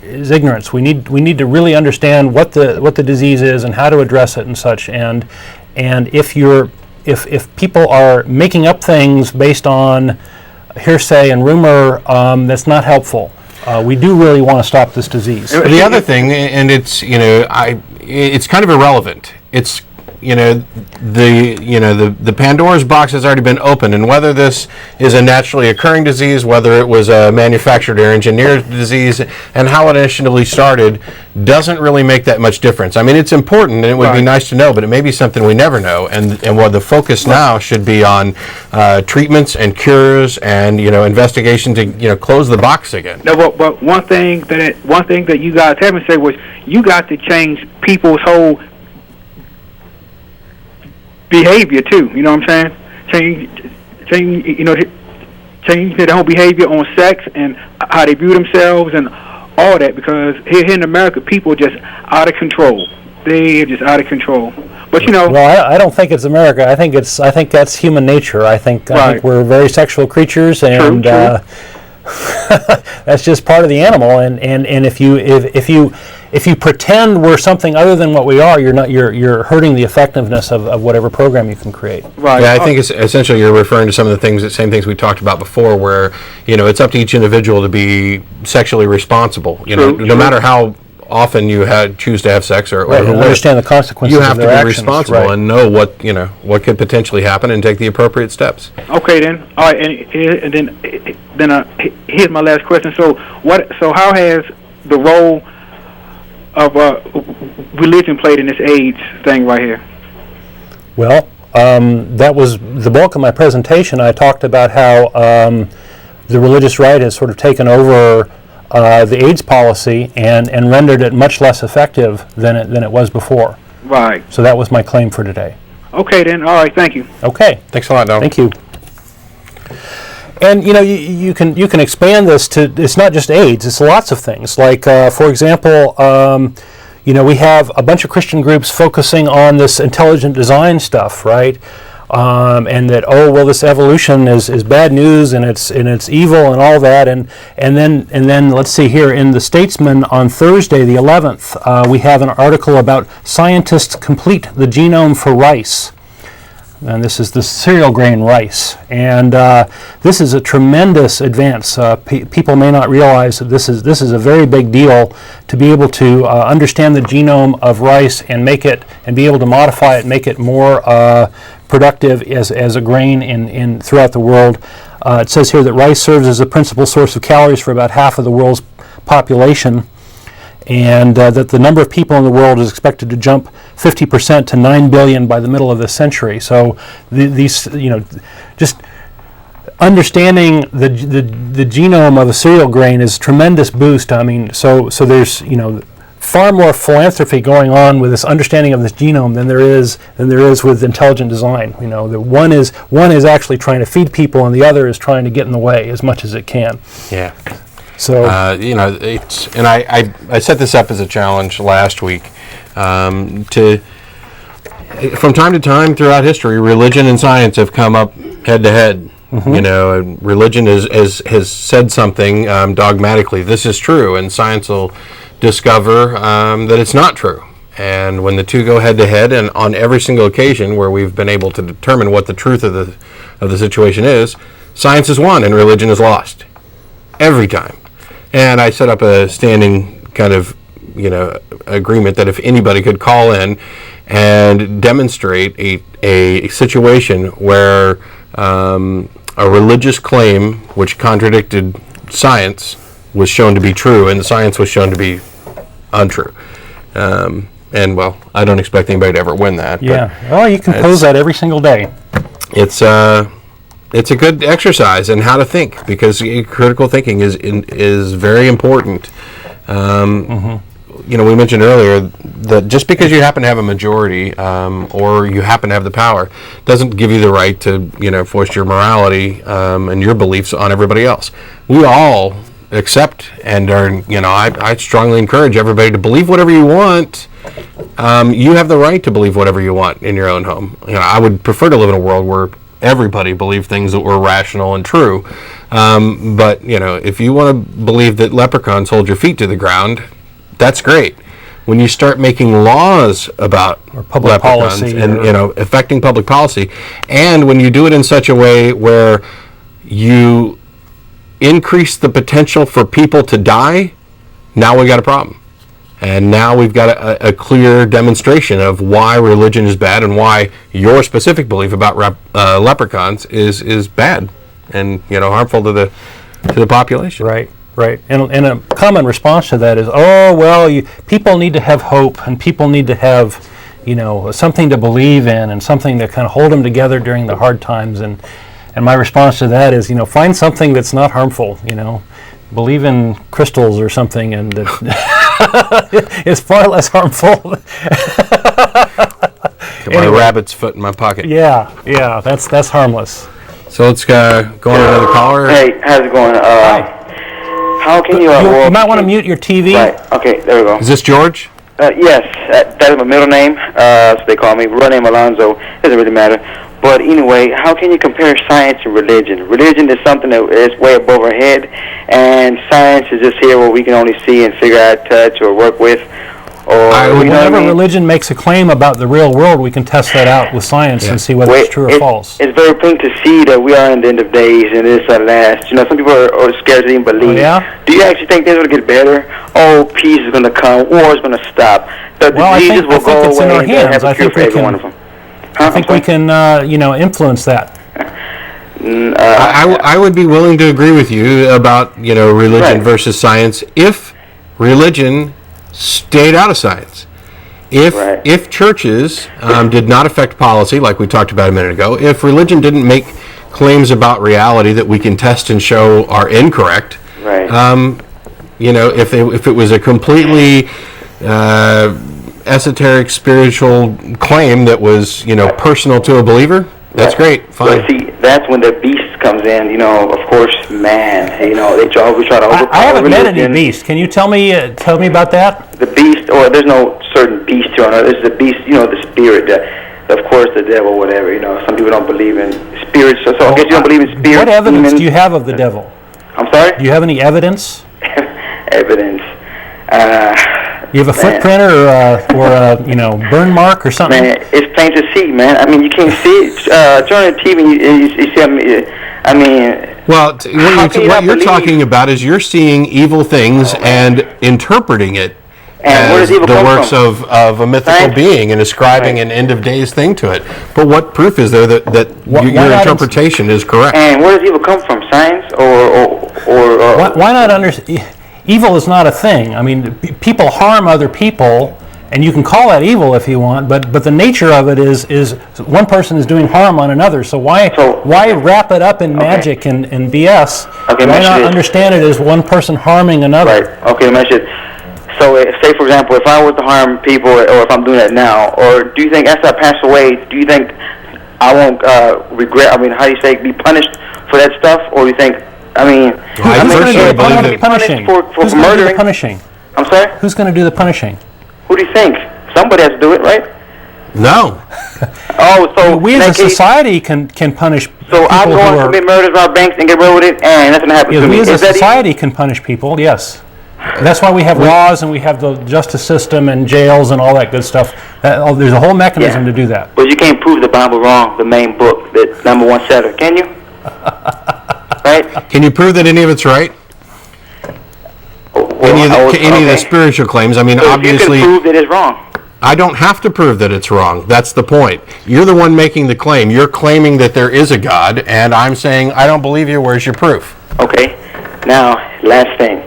ignorance. We need to really understand what the disease is and how to address it and such. And if people are making up things based on hearsay and rumor, that's not helpful. We do really want to stop this disease. The other thing, and it's it's kind of irrelevant. It's the Pandora's box has already been opened, and whether this is a naturally occurring disease, whether it was a manufactured or engineered disease, and how it initially started, doesn't really make that much difference. I mean, it's important, and it would be nice to know, but it may be something we never know. And what the focus now should be on treatments and cures, and investigation to close the box again. No, but one thing that you guys haven't said was you got to change people's whole behavior too. You know what I'm saying? Change their whole behavior on sex and how they view themselves and all that, because here in America, people are just out of control. They're just out of control. But well, I don't think it's America. I think that's human nature. I think we're very sexual creatures, and true. That's just part of the animal, and if you pretend we're something other than what we are, you're hurting the effectiveness of whatever program you can create. Right. Yeah, I think it's essentially you're referring to some of the same things we talked about before, where it's up to each individual to be sexually responsible. No matter how often you choose to have sex or Right, and understand the consequences. You have of to their be actions, responsible right. and know what could potentially happen and take the appropriate steps. Okay, then. All right, and then here's my last question. So how has the role of religion played in this AIDS thing right here? Well, that was the bulk of my presentation. I talked about how the religious right has sort of taken over the AIDS policy and rendered it much less effective than it was before. Right. So that was my claim for today. Okay, then. All right, thank you. Okay. Thanks a lot, Donald. Thank you. And you can expand this to, it's not just AIDS, it's lots of things. Like for example, we have a bunch of Christian groups focusing on this intelligent design stuff, right? And that this evolution is bad news and it's evil and all that, and then let's see here in the Statesman on Thursday the 11th we have an article about scientists complete the genome for rice. And this is the cereal grain rice, and this is a tremendous advance. People may not realize that this is a very big deal to be able to understand the genome of rice and be able to modify it, make it more productive as a grain in throughout the world. It says here that rice serves as a principal source of calories for about half of the world's population, and that the number of people in the world is expected to jump 50% to 9 billion by the middle of this century. So these, just understanding the genome of a cereal grain is a tremendous boost. I mean, so there's far more philanthropy going on with this understanding of this genome than there is with intelligent design. The one is actually trying to feed people, and the other is trying to get in the way as much as it can. Yeah. So it's, and I set this up as a challenge last week to, from time to time throughout history, religion and science have come up head to head. And religion has said something dogmatically, this is true, and science will discover that it's not true. And when the two go head to head, and on every single occasion where we've been able to determine what the truth of the situation is, science has won and religion is lost every time. And I set up a standing kind of agreement that if anybody could call in and demonstrate a situation where a religious claim which contradicted science was shown to be true and the science was shown to be untrue. And I don't expect anybody to ever win that. Yeah. Well, you can pose that every single day. It's a good exercise in how to think, because critical thinking is very important. We mentioned earlier that just because you happen to have a majority or you happen to have the power doesn't give you the right to force your morality and your beliefs on everybody else. We all accept and are I strongly encourage everybody to believe whatever you want. You have the right to believe whatever you want in your own home. I would prefer to live in a world where everybody believed things that were rational and true. But if you want to believe that leprechauns hold your feet to the ground, that's great. When you start making laws about public policy and affecting public policy, and when you do it in such a way where you increase the potential for people to die, now we got a problem. And now we've got a clear demonstration of why religion is bad and why your specific belief about leprechauns is bad and harmful to the population. Right. And a common response to that is, people need to have hope, and people need to have something to believe in and something to kind of hold them together during the hard times. And my response to that is, find something that's not harmful. Believe in crystals or something, and it's far less harmful. My rabbit's foot in my pocket. Yeah, that's harmless. So let's go on to another caller. Hey, how's it going? Hi. How can you... you might want to mute your TV. Right, okay, there we go. Is this George? Yes, that is my middle name, so they call me. Real name Alonzo, doesn't really matter. But anyway, how can you compare science and religion? Religion is something that is way above our head, and science is just here where we can only see and figure out, touch, or work with. Or whenever religion makes a claim about the real world, we can test that out with science and see whether it's true or false. It's very plain to see that we are in the end of days and this at last. You know, some people are scared to even believe. Oh, yeah? Do you actually think things will get better? Oh, peace is going to come. War is going to stop. The diseases will go away. It's in our hands. I think we can, influence that. I would be willing to agree with you about, religion versus science if religion stayed out of science. If churches did not affect policy, like we talked about a minute ago, if religion didn't make claims about reality that we can test and show are incorrect, if it was a completely esoteric spiritual claim that was, personal to a believer, that's great, fine. But see, that's when the beast comes in, of course, man, we try to overpower I haven't met religion. any beast. Can you tell me about that? The beast, or there's no certain beast here on earth. There's the beast, the spirit, of course, the devil, whatever, some people don't believe in spirits, so I guess you don't believe in spirits. What evidence do you have of the devil? I'm sorry? Do you have any evidence? Evidence. You have a footprint or a burn mark or something? Man, it's plain to see, man. I mean, you can't see it. Turn on the TV, you see. I mean. Well, what you're talking about is you're seeing evil things and interpreting it as the works of a mythical being and ascribing an end of days thing to it. But what proof is there that your interpretation is correct? And where does evil come from? Science or why not understand? Evil is not a thing. I mean, people harm other people, and you can call that evil if you want, but the nature of it is one person is doing harm on another. So why wrap it up in magic and BS? Okay, why not understand it as one person harming another? Right. Okay, mention. So, say for example, if I was to harm people, or if I'm doing that now, or do you think after I pass away, do you think I won't regret? I mean, how do you say be punished for that stuff, or do you think? I mean, who's going to do the punishing? For who's going to do the punishing? I'm sorry? Who's going to do the punishing? Who do you think? Somebody has to do it, right? No. Oh, so we as a society can punish. So I'm going to commit murders, rob banks, and get rid of it, and nothing happens to me. We as a society can punish people. Yes. That's why we have laws and we have the justice system and jails and all that good stuff. There's a whole mechanism to do that. But you can't prove the Bible wrong, the main book, the #1 seller, can you? Right? Can you prove that any of it's right? Any of the spiritual claims? I mean, so obviously. You can prove that it's wrong. I don't have to prove that it's wrong. That's the point. You're the one making the claim. You're claiming that there is a God, and I'm saying, I don't believe you. Where's your proof? Okay. Now, last thing.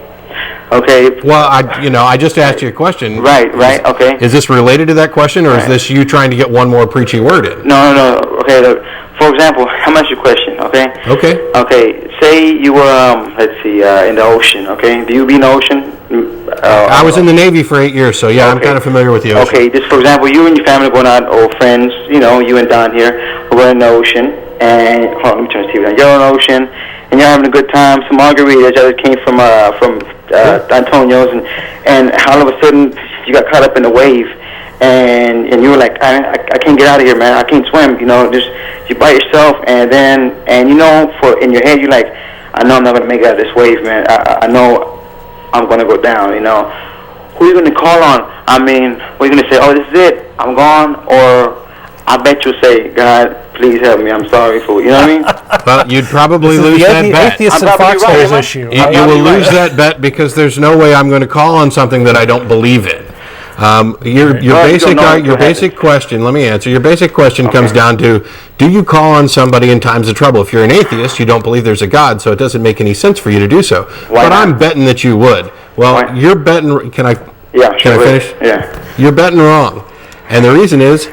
Okay. Well, I just asked you a question. Right, okay. Is this related to that question, or is this you trying to get one more preachy word in? No. Okay, for example, how much your question, okay? Okay, say you were, in the ocean, okay? Do you be in the ocean? I was in the Navy for 8 years, so yeah, I'm kind of familiar with the ocean. Okay, just for example, you and your family going out, or friends, you and Don here, we're in the ocean, and, hold on, let me turn the TV on. You're in the ocean, and you're having a good time. Some margaritas that came from Antonio's, and all of a sudden, you got caught up in the wave, and you were like, I can't get out of here, man. I can't swim. Just you by yourself, and in your head, you're like, I know I'm not gonna make it out of this wave, man. I know I'm gonna go down. Who are you gonna call on? I mean, what are you gonna say? Oh, this is it. I'm gone, or I bet you'll say, God, please help me. I'm sorry for you know what I mean? Well, you'd probably lose that bet. Atheist and Foxhole's issue. You will lose that bet because there's no way I'm going to call on something that I don't believe in. Your basic question, let me answer. Your basic question comes down to, do you call on somebody in times of trouble? If you're an atheist, you don't believe there's a God, so it doesn't make any sense for you to do so. But I'm betting that you would. Well, you're betting. Can I finish? Yeah. You're betting wrong, and the reason is,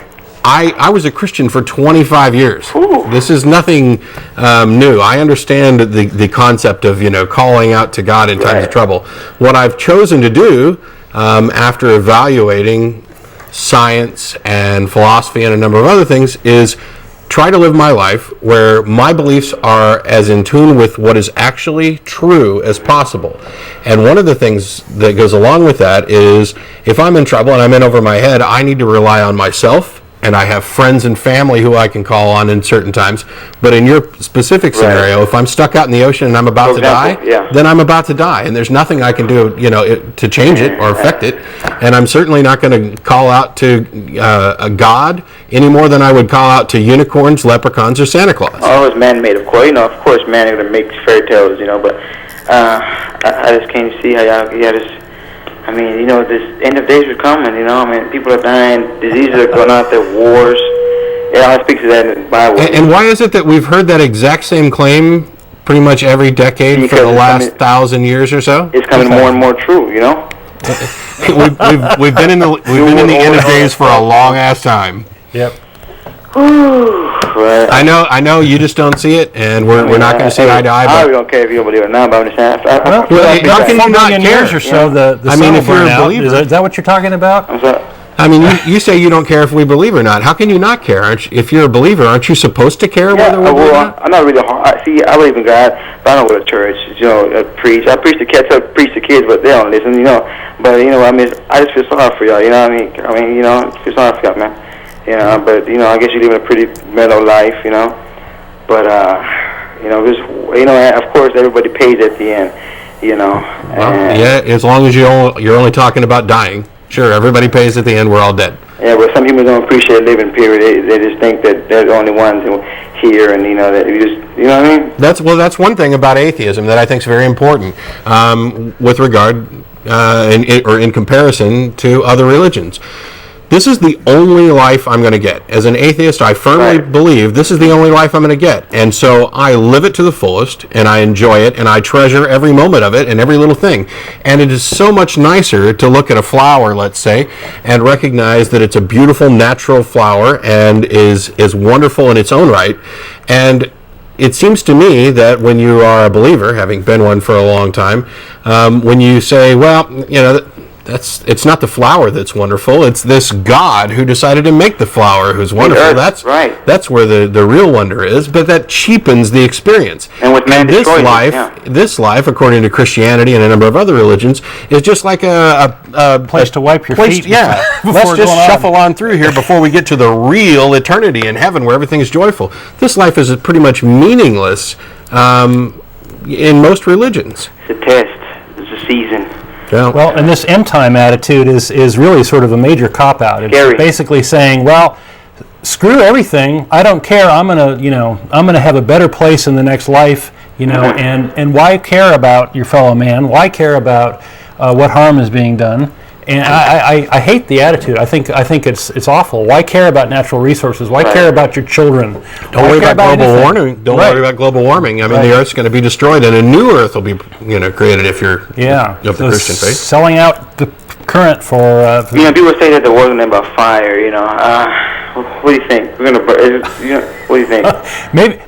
I was a Christian for 25 years. Ooh. This is nothing new. I understand the concept of calling out to God in times of trouble. What I've chosen to do after evaluating science and philosophy and a number of other things is try to live my life where my beliefs are as in tune with what is actually true as possible. And one of the things that goes along with that is if I'm in trouble and I'm in over my head, I need to rely on myself and I have friends and family who I can call on in certain times. But in your specific scenario, if I'm stuck out in the ocean and I'm about to die, then I'm about to die, and there's nothing I can do, to change it or affect it. And I'm certainly not going to call out to a God any more than I would call out to unicorns, leprechauns, or Santa Claus. Oh, it was man-made, of course. Of course, man is going to make fairy tales, but I just can't see how y'all just. This end of days is coming, people are dying, diseases are going out there, wars. It all speaks to that in the Bible. And why is it that we've heard that exact same claim pretty much every decade for the last 1,000 years or so? It's coming more and more true, we've been in the end of days for a long ass time. Yep. Right. I know you just don't see it, and we're not going to see eye to eye. I really don't care if you don't believe it now, but I'm just saying. How can you not care? Years or so, the if you're a believer, is that what you're talking about? I'm sorry. I mean, you say you don't care if we believe or not. How can you not care? If you're a believer, aren't you supposed to care whether we believe or not? I'm not really hard. See, I believe in God, but I don't go to church. Preach. I preach to kids. I preach to kids, but they don't listen. But I just feel sorry for y'all. I feel sorry for y'all, man. But I guess you live in a pretty mellow life. But of course, everybody pays at the end. As long as you're only talking about dying. Sure, everybody pays at the end. We're all dead. Yeah, but some people don't appreciate living. Period. They just think that they're the only ones here, and that you just, what I mean. That's one thing about atheism that I think is very important with regard in comparison to other religions. This is the only life I'm going to get. As an atheist, I firmly believe this is the only life I'm going to get. And so I live it to the fullest, and I enjoy it, and I treasure every moment of it and every little thing. And it is so much nicer to look at a flower, let's say, and recognize that it's a beautiful natural flower and is wonderful in its own right. And it seems to me that when you are a believer, having been one for a long time, when you say, it's not the flower that's wonderful. It's this God who decided to make the flower who's wonderful. That's right. That's where the real wonder is. But that cheapens the experience. And with man destroyed this life, according to Christianity and a number of other religions, is just like a place to wipe your feet. Yeah. Let's just shuffle on through here before we get to the real eternity in heaven, where everything is joyful. This life is pretty much meaningless in most religions. It's a test. It's a season. Yeah. Well, and this end time attitude is really sort of a major cop-out. It's basically saying, well, screw everything. I don't care. I'm gonna have a better place in the next life. And why care about your fellow man? Why care about what harm is being done? And I hate the attitude. I think it's awful. Why care about natural resources? Why care about your children? Don't worry about global warming. Don't worry about global warming. I mean, the Earth's going to be destroyed, and a new Earth will be created if you're of the Christian faith. Selling out the current for. People say that the world's going to be about fire. What do you think? We're going to. What do you think?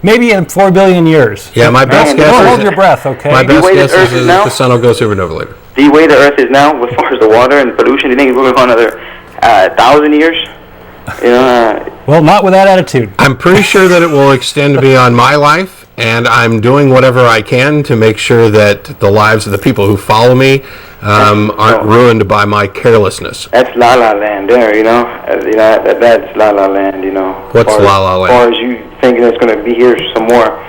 maybe in 4 billion years. Yeah, my best guess. Don't hold your breath, okay? My best guess is that the sun will go supernova later. The way the Earth is now, as far as the water and pollution, do you think it's going to go another 1,000 years? Well, not with that attitude. I'm pretty sure that it will extend beyond my life, and I'm doing whatever I can to make sure that the lives of the people who follow me aren't ruined by my carelessness. That's La La Land there, that's La La Land, What's La La Land? As far as you thinking it's going to be here some more.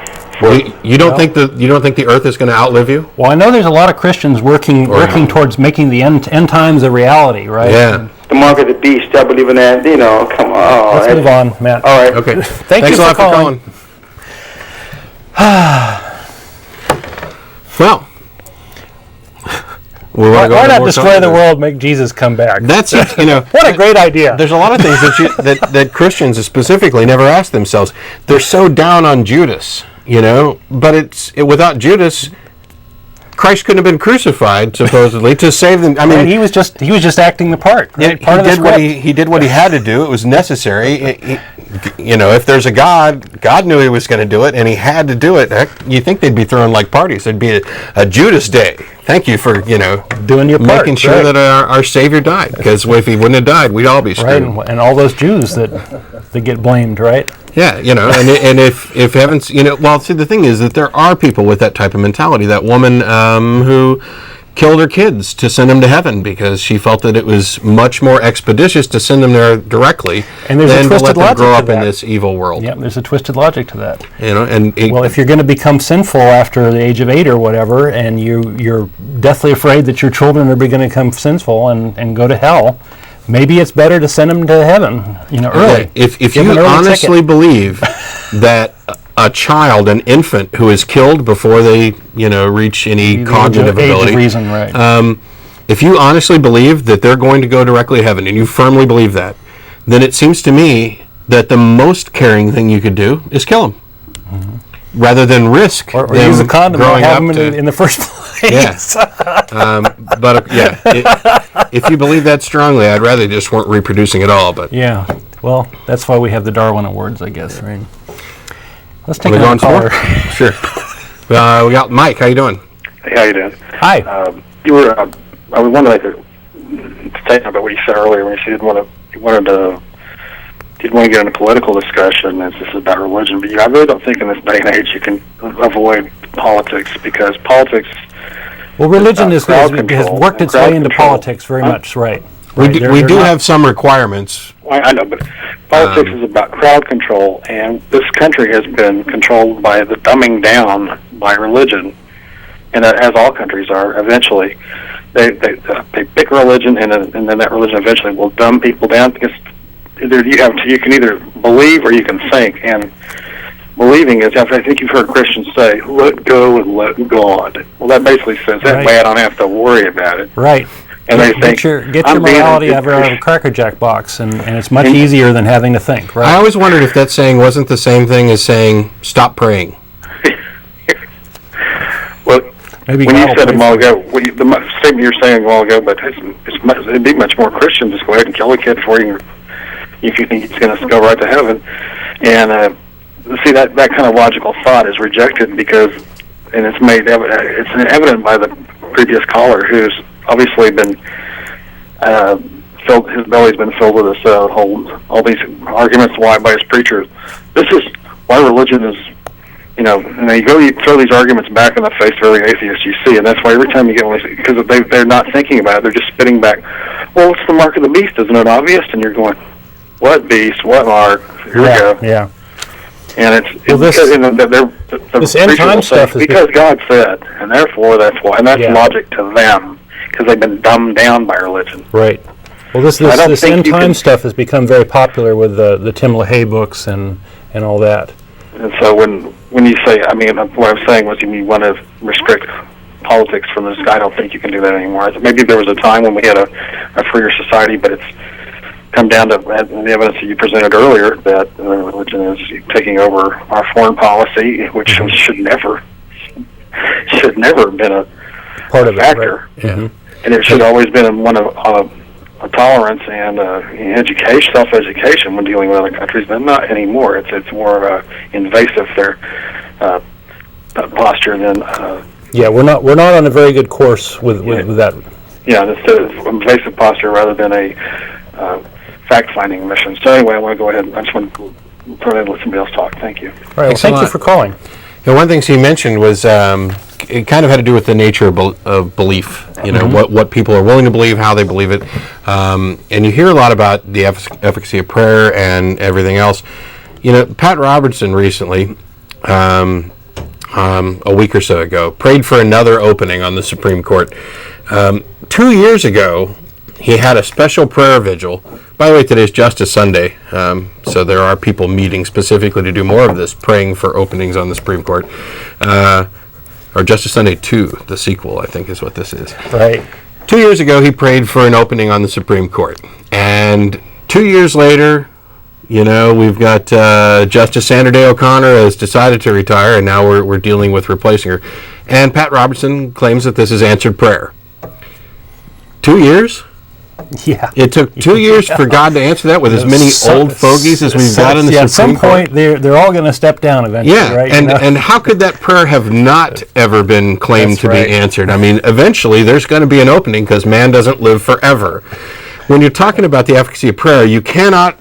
You don't think the Earth is going to outlive you? Well, I know there's a lot of Christians working towards making the end times a reality, right? Yeah. The mark of the beast, I believe in that. Come on. Let's move on, Matt. All right. Okay. Thanks a lot for calling. Well, why not destroy the world, make Jesus come back? That's it. What a great idea. There's a lot of things that Christians specifically never ask themselves. They're so down on Judas. But without Judas, Christ couldn't have been crucified, supposedly, to save them. I mean, he was just acting the part. Right? He did what he had to do. It was necessary. If there's a God, God knew he was going to do it, and he had to do it. Heck, you think they'd be throwing like parties? There'd be a Judas Day. Thank you for doing your part, making sure that our Savior died. Because if he wouldn't have died, we'd all be screwed. Right, and all those Jews that get blamed, right? Yeah, and if heaven's, well, see, the thing is that there are people with that type of mentality. That woman who, killed her kids to send them to heaven because she felt that it was much more expeditious to send them there directly and there's than a to let twisted them logic grow to up in that. this evil world. Yeah, there's a twisted logic to that. You know, and Well, if you're going to become sinful after the age of 8 or whatever, and you're deathly afraid that your children are going to become sinful and go to hell, maybe it's better to send them to heaven, early. If Give you them an early honestly ticket. believe that a child, an infant who is killed before they, reach any The cognitive age of ability, reason, right. if you honestly believe that they're going to go directly to heaven, and you firmly believe that, then it seems to me that the most caring thing you could do is kill them, rather than risk or them use a condom and growing have up them to, in the first place. Yeah. If you believe that strongly, I'd rather they just weren't reproducing at all. But Yeah. Well, that's why we have the Darwin Awards, I guess, right? Let's take we another going some more? caller. Sure. We got Mike. How you doing? Hey, how you doing? Hi. You were. I was wondering to take about what you said earlier when you said you wanted to get into political discussion. This is about religion, but I really don't think in this day and age you can avoid politics because politics. Well, religion has crowd worked control its and way into crowd politics very control. much, right? We Right, do, we they're do not- have some requirements. Well, I know, but politics is about crowd control, and this country has been controlled by the dumbing down by religion, and as all countries are. Eventually, they pick religion, and then that religion eventually will dumb people down because you can either believe or you can think, and believing is, I think you've heard Christians say, "Let go and let God." Well, that basically says that Right. way I don't have to worry about it. Right. And they think, Get your "I'm being a morality good out of a Christian." Cracker Jack box, and it's much easier than having to think, I right? always wondered if that saying wasn't the same thing as saying stop praying. Well, Maybe when God you will said pray a while for you. ago, the statement you were saying a while ago, but it'd be much more Christian. Just go ahead and kill a kid before you, if you think he's going to go right to heaven. And see, that kind of logical thought is rejected because, and it's made it's evident by the previous caller who's obviously been filled. His belly's been filled with this all these arguments why by his preachers. This is why religion is. And you throw these arguments back in the face of every atheist you see, and that's why every time you get one, because they're not thinking about it, they're just spitting back, well, what's the mark of the beast? Isn't it obvious? And you're going, what beast? What mark? Here we go. Yeah. And this end time stuff is because God said, and therefore that's why, and that's Yeah. logic to them, because they've been dumbed down by religion. Right. Well, this I don't think end you time can- stuff has become very popular with the Tim LaHaye books and all that. And so when you say, what I'm saying was you want to restrict politics from this, I don't think you can do that anymore. Maybe there was a time when we had a freer society, but it's come down to the evidence that you presented earlier that religion is taking over our foreign policy, which should never have been a Part of factor. it, right? Yeah. And it should always been one of tolerance and education, self-education when dealing with other countries, but not anymore. It's more of a invasive posture than. Yeah, we're not on a very good course with that. Yeah, it's an invasive posture rather than a fact-finding mission. So anyway, I want to go ahead. I just want to throw it in and let somebody else talk. Thank you. All right. Well, Thanks a thank you lot. for calling. One thing he mentioned was it kind of had to do with the nature of belief. What people are willing to believe, how they believe it, and you hear a lot about the efficacy of prayer and everything else. Pat Robertson recently, a week or so ago, prayed for another opening on the Supreme Court. 2 years ago, he had a special prayer vigil. By the way, today's Justice Sunday, so there are people meeting specifically to do more of this, praying for openings on the Supreme Court. Or Justice Sunday 2, the sequel, I think is what this is. Right. 2 years ago, he prayed for an opening on the Supreme Court. And 2 years later, we've got Justice Sandra Day O'Connor has decided to retire, and now we're dealing with replacing her. And Pat Robertson claims that this is answered prayer. 2 years? Yeah. It took 2 years for God to answer that with as many old fogies as we've got in the At Supreme some Court. point, they're all going to step down eventually, Yeah, right? and how could that prayer have not ever been claimed That's to right. be answered? Eventually there's going to be an opening because man doesn't live forever. When you're talking about the efficacy of prayer, you cannot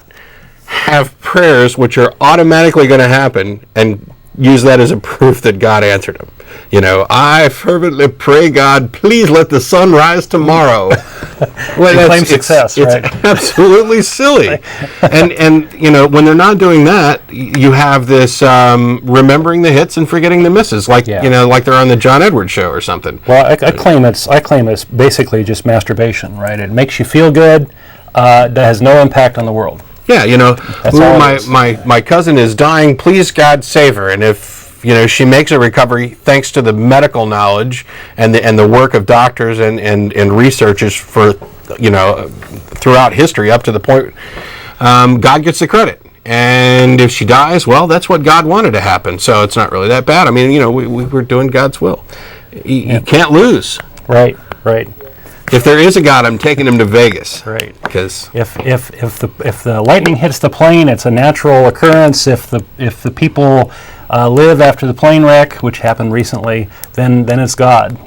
have prayers which are automatically going to happen and use that as a proof that God answered them. I fervently pray God, please let the sun rise tomorrow. Well, claim success, right? It's absolutely silly. and when they're not doing that, you have this remembering the hits and forgetting the misses, like like they're on the John Edwards show or something. Well, I claim it's basically just masturbation, right? It makes you feel good. That has no impact on the world. Yeah, my cousin is dying. Please God save her. And if she makes a recovery thanks to the medical knowledge and the work of doctors and researchers for throughout history up to the point, God gets the credit. And if she dies, well, that's what God wanted to happen. So it's not really that bad. I mean, we're doing God's will. You can't lose. Right. If there is a God, I'm taking him to Vegas. Right. Because if the lightning hits the plane, it's a natural occurrence. If the people live after the plane wreck, which happened recently, then it's God.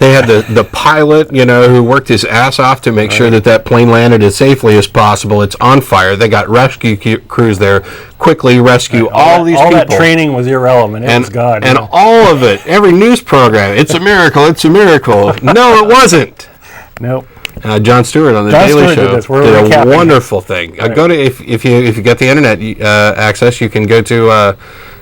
They had the pilot, who worked his ass off to make sure that plane landed as safely as possible. It's on fire. They got rescue crews there, quickly rescue all these people. All that training was irrelevant. It was God. And all of it, every news program, it's a miracle, it's a miracle. No, it wasn't. Nope. Jon Stewart on the Daily Show did a wonderful thing. Right. Go to if you get the internet access, you can go to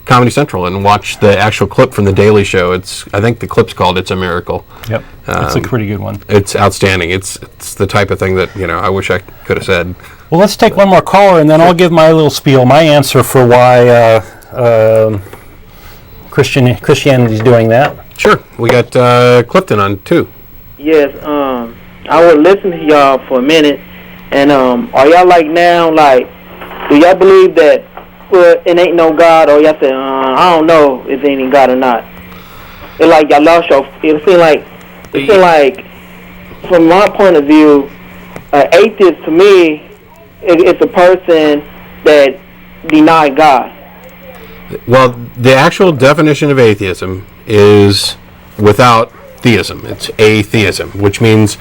Comedy Central and watch the actual clip from the Daily Show. I think the clip's called "It's a Miracle." Yep, it's a pretty good one. It's outstanding. It's the type of thing that I wish I could have said. Well, let's take one more caller, and then I'll give my little spiel, my answer for why Christianity is doing that. Sure, we got Clifton on too. Yes, I was listening to y'all for a minute, and are y'all do y'all believe that it ain't no God, or y'all say, I don't know if it ain't God or not? It's like y'all lost your. It seems like, from my point of view, atheist to me, it's a person that denies God. Well, the actual definition of atheism is without theism. It's atheism, which means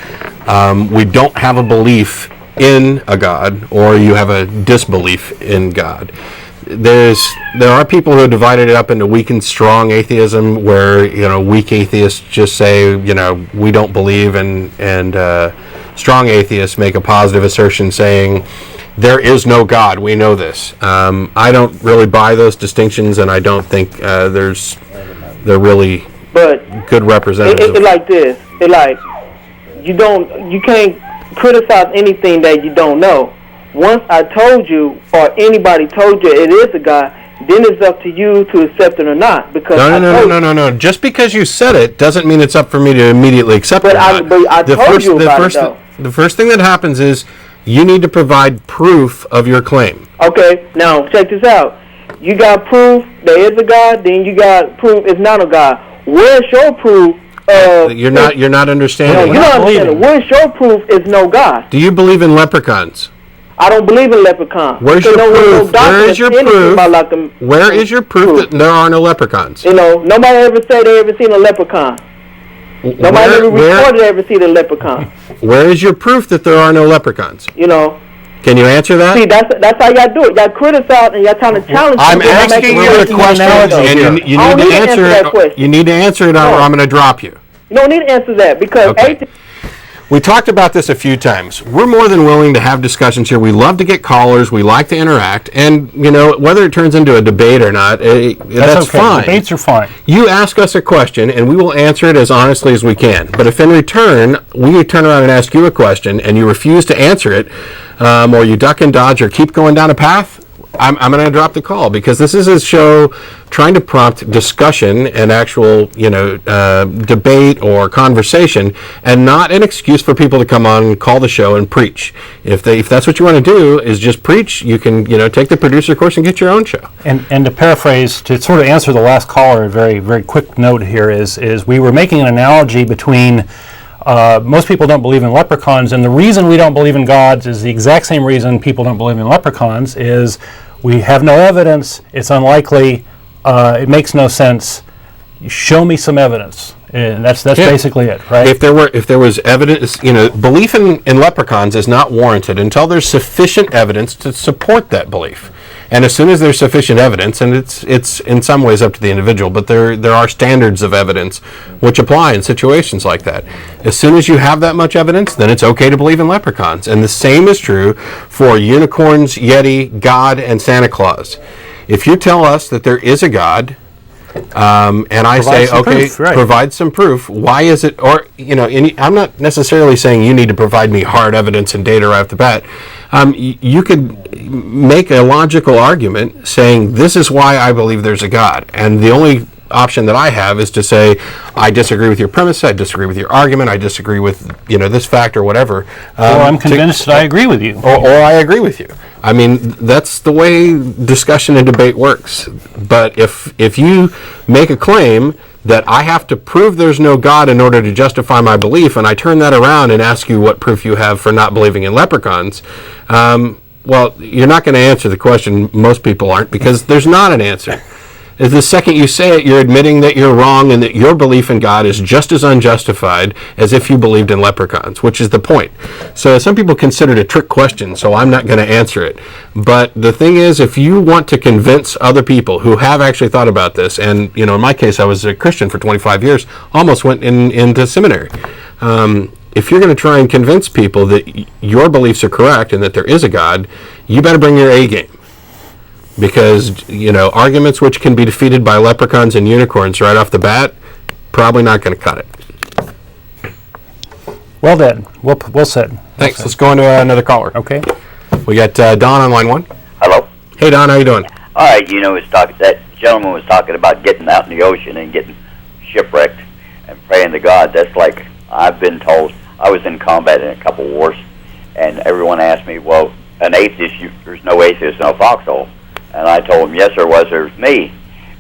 we don't have a belief in a God, or you have a disbelief in God. There are people who have divided it up into weak and strong atheism, where weak atheists just say we don't believe, and strong atheists make a positive assertion saying there is no God. We know this. I don't really buy those distinctions, and I don't think they're really good representatives. It's like this. It's like you can't criticize anything that you don't know. Once I told you, or anybody told you it is a God, then it's up to you to accept it or not. Because no. Just because you said it doesn't mean it's up for me to immediately accept it. But I told you about it, though. The first thing that happens is you need to provide proof of your claim. Okay, now check this out. You got proof there is a God, then you got proof it's not a God. Where's your proof? You're not understanding. No, you're not understanding. Where's your proof is no God? Do you believe in leprechauns? I don't believe in leprechauns. Where's your proof? Where is your proof? Where is your proof that there are no leprechauns? Nobody ever said they ever seen a leprechaun. Nobody ever reported ever seen a leprechaun. Where is your proof that there are no leprechauns? Can you answer that? See, that's how y'all do it. Y'all criticize and y'all trying to challenge. I'm asking you a question, and you need to answer it. You need to answer it, or I'm going to drop you. You don't need to answer that because. Okay. We talked about this a few times. We're more than willing to have discussions here. We love to get callers. We like to interact. And, whether it turns into a debate or not, that's okay. fine. Debates are fine. You ask us a question, and we will answer it as honestly as we can. But if in return, we turn around and ask you a question, and you refuse to answer it, or you duck and dodge or keep going down a path, I'm going to drop the call, because this is a show trying to prompt discussion and actual, debate or conversation, and not an excuse for people to come on, call the show, and preach. If that's what you want to do, is just preach, you can, take the producer course and get your own show. And to paraphrase, to sort of answer the last caller, a very, very quick note here is we were making an analogy between most people don't believe in leprechauns, and the reason we don't believe in gods is the exact same reason people don't believe in leprechauns, is we have no evidence, it's unlikely, it makes no sense, show me some evidence. And that's basically it, right? If there was evidence, belief in leprechauns is not warranted until there's sufficient evidence to support that belief. And as soon as there's sufficient evidence, and it's in some ways up to the individual, but there are standards of evidence which apply in situations like that. As soon as you have that much evidence, then it's okay to believe in leprechauns. And the same is true for unicorns, Yeti, God, and Santa Claus. If you tell us that there is a God, and I say, okay, provide some proof. Why is it, or, I'm not necessarily saying you need to provide me hard evidence and data right off the bat. You could make a logical argument saying, this is why I believe there's a God. And the only option that I have is to say, I disagree with your premise, I disagree with your argument, I disagree with, this fact or whatever. Or I'm convinced that I agree with you. Or I agree with you. I mean, that's the way discussion and debate works. But if you make a claim that I have to prove there's no God in order to justify my belief, and I turn that around and ask you what proof you have for not believing in leprechauns, well, you're not going to answer the question. Most people aren't, because there's not an answer. The second you say it, you're admitting that you're wrong and that your belief in God is just as unjustified as if you believed in leprechauns, which is the point. So some people consider it a trick question, so I'm not going to answer it. But the thing is, if you want to convince other people who have actually thought about this, and in my case, I was a Christian for 25 years, almost went into seminary. If you're going to try and convince people that your beliefs are correct and that there is a God, you better bring your A game. Because, arguments which can be defeated by leprechauns and unicorns right off the bat, probably not going to cut it. Well then, well said. Thanks. Let's go on to another caller. Okay. We got Don on line 1. Hello. Hey, Don, how you doing? All right, that gentleman was talking about getting out in the ocean and getting shipwrecked and praying to God. That's like, I've been told, I was in combat in a couple wars, and everyone asked me, well, an atheist, there's no atheist in a foxhole. And I told them, yes, there was. There's me.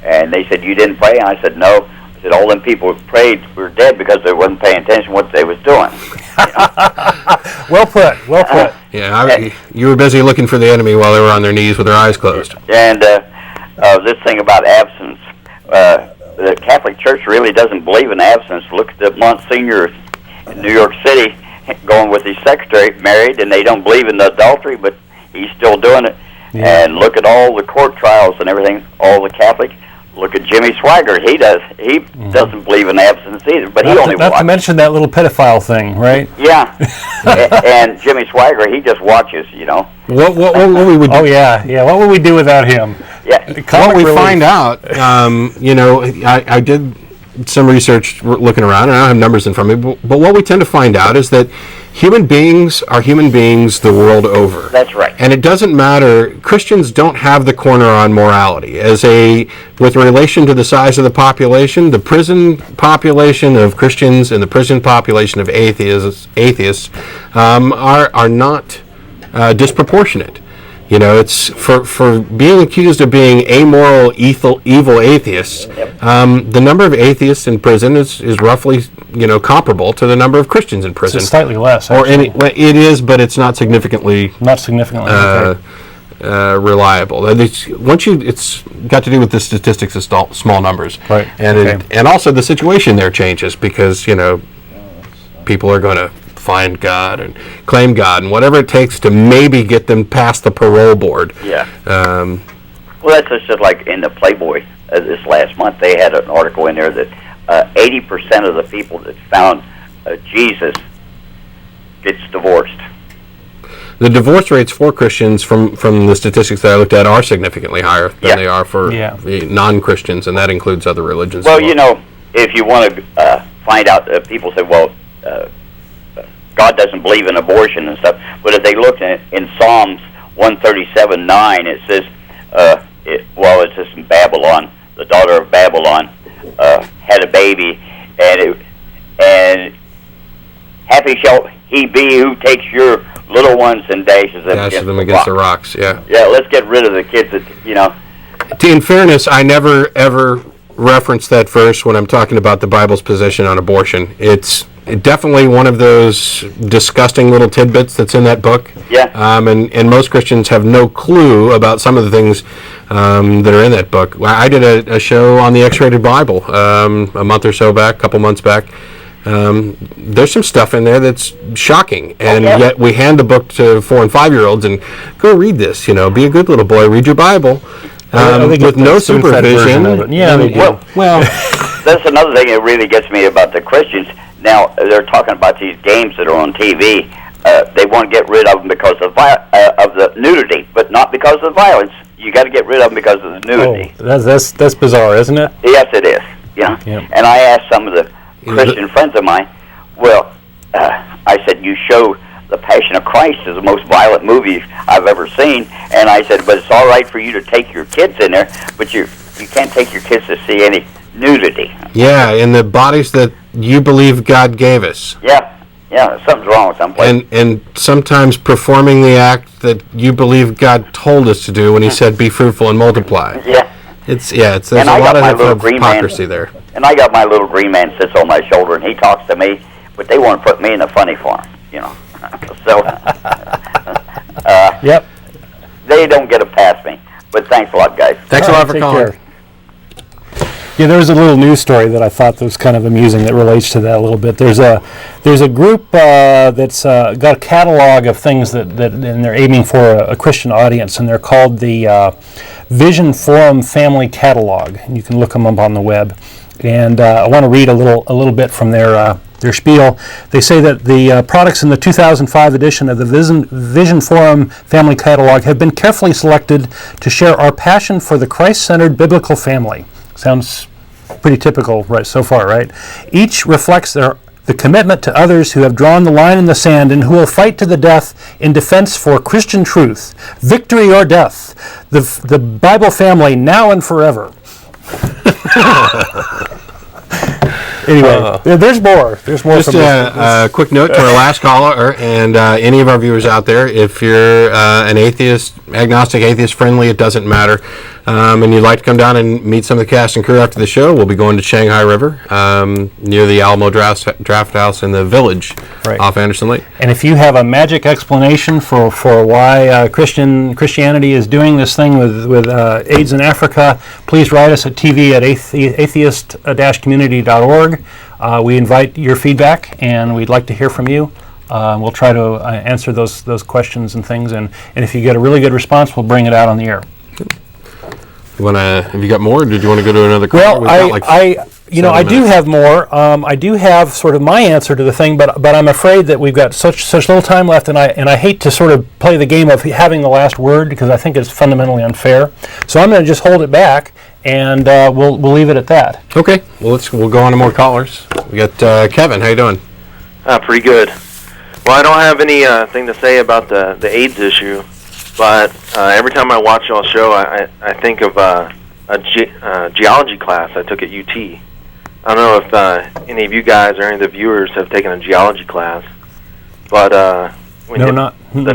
And they said, you didn't pray? And I said, no. I said, all them people who prayed were dead because they wasn't paying attention to what they was doing. Well put. You were busy looking for the enemy while they were on their knees with their eyes closed. And this thing about abstinence, the Catholic Church really doesn't believe in abstinence. Look at the Monsignor in New York City going with his secretary, married, and they don't believe in the adultery, but he's still doing it. Yeah. And look at all the court trials and everything, all the Catholic. Look at Jimmy Swaggart. He doesn't believe in abstinence either, but he only watches. Not to mention that little pedophile thing, right? Yeah. And Jimmy Swaggart, he just watches, What we would do? Oh, yeah. What would we do without him? Yeah. What we find out, I did some research looking around, and I don't have numbers in front of me, but what we tend to find out is that human beings are human beings the world over. That's right. And it doesn't matter. Christians don't have the corner on morality. With relation to the size of the population, the prison population of Christians and the prison population of atheists are not disproportionate. It's for being accused of being amoral, evil atheists. Yep. The number of atheists in prison is roughly, comparable to the number of Christians in prison. It's slightly less. It is, but it's not significantly. Not significantly. Reliable. It's got to do with the statistics of small numbers, right? And also the situation there changes because people are going to find God and claim God and whatever it takes to maybe get them past the parole board. Yeah. Well, that's just like in the Playboy this last month. They had an article in there that 80% of the people that found Jesus gets divorced. The divorce rates for Christians from the statistics that I looked at are significantly higher than they are for non-Christians, and that includes other religions. Well, if you want to find out, people say, well, God doesn't believe in abortion and stuff. But if they look in Psalms 137:9, it says, it's just in Babylon, the daughter of Babylon had a baby, and happy shall he be who takes your little ones and dashes them against the rocks. Yeah. Yeah. Let's get rid of the kids that In fairness, I never ever reference that verse when I'm talking about the Bible's position on abortion. It's definitely one of those disgusting little tidbits that's in that book. Yeah. And most Christians have no clue about some of the things that are in that book. I did a show on the X-Rated Bible a couple months back. there's some stuff in there that's shocking, and yet we hand the book to 4- and 5-year-olds and go read this. Be a good little boy, read your Bible, with no supervision. Yeah, they do. Well, that's another thing that really gets me about the Christians. Now they're talking about these games that are on TV. They want to get rid of them because of the nudity, but not because of the violence. You got to get rid of them because of the nudity. Oh, that's bizarre, isn't it? Yes, it is. Yeah. And I asked some of the Christian friends of mine, I said, you show The Passion of Christ is the most violent movie I've ever seen, and I said, but it's all right for you to take your kids in there, but you can't take your kids to see any nudity. Yeah, in the bodies that you believe God gave us. Yeah, something's wrong with someplace. And sometimes performing the act that you believe God told us to do when He said, "Be fruitful and multiply." Yeah. There's a lot of hypocrisy there. And I got my little green man sits on my shoulder, and he talks to me, but they want to put me in the funny farm, So, yep. They don't get it past me. But thanks a lot, guys. Thanks a lot for calling. Care. Yeah, there was a little news story that I thought was kind of amusing that relates to that a little bit. There's a group that's got a catalog of things that and they're aiming for a Christian audience, and they're called the Vision Forum Family Catalog. And you can look them up on the web. And I want to read a little bit from their spiel. They say that the products in the 2005 edition of the Vision Forum Family Catalog have been carefully selected to share our passion for the Christ-centered biblical family. Sounds pretty typical right so far, right? Each reflects the commitment to others who have drawn the line in the sand and who will fight to the death in defense for Christian truth, victory or death, the Bible family now and forever. Anyway, there's more. Just a quick note to our last caller and any of our viewers out there. If you're an atheist, agnostic, atheist-friendly, it doesn't matter, and you'd like to come down and meet some of the cast and crew after the show, we'll be going to Shanghai River near the Alamo Draft House in the Village off Anderson Lake. And if you have a magic explanation for why Christianity is doing this thing with AIDS in Africa, please write us at tv@atheist-community.org. We invite your feedback, and we'd like to hear from you. We'll try to answer those questions and things, and if you get a really good response, we'll bring it out on the air. Have you got more, or did you want to go to another call? Well, I do have more. I do have sort of my answer to the thing, but I'm afraid that we've got such little time left, and I hate to sort of play the game of having the last word because I think it's fundamentally unfair. So I'm going to just hold it back, and we'll leave it at that. Okay. Well, we'll go on to more callers. We got Kevin. How you doing? Pretty good. Well, I don't have anything to say about the AIDS issue, but every time I watch y'all's show, I think of a geology class I took at UT. I don't know if any of you guys or any of the viewers have taken a geology class, but the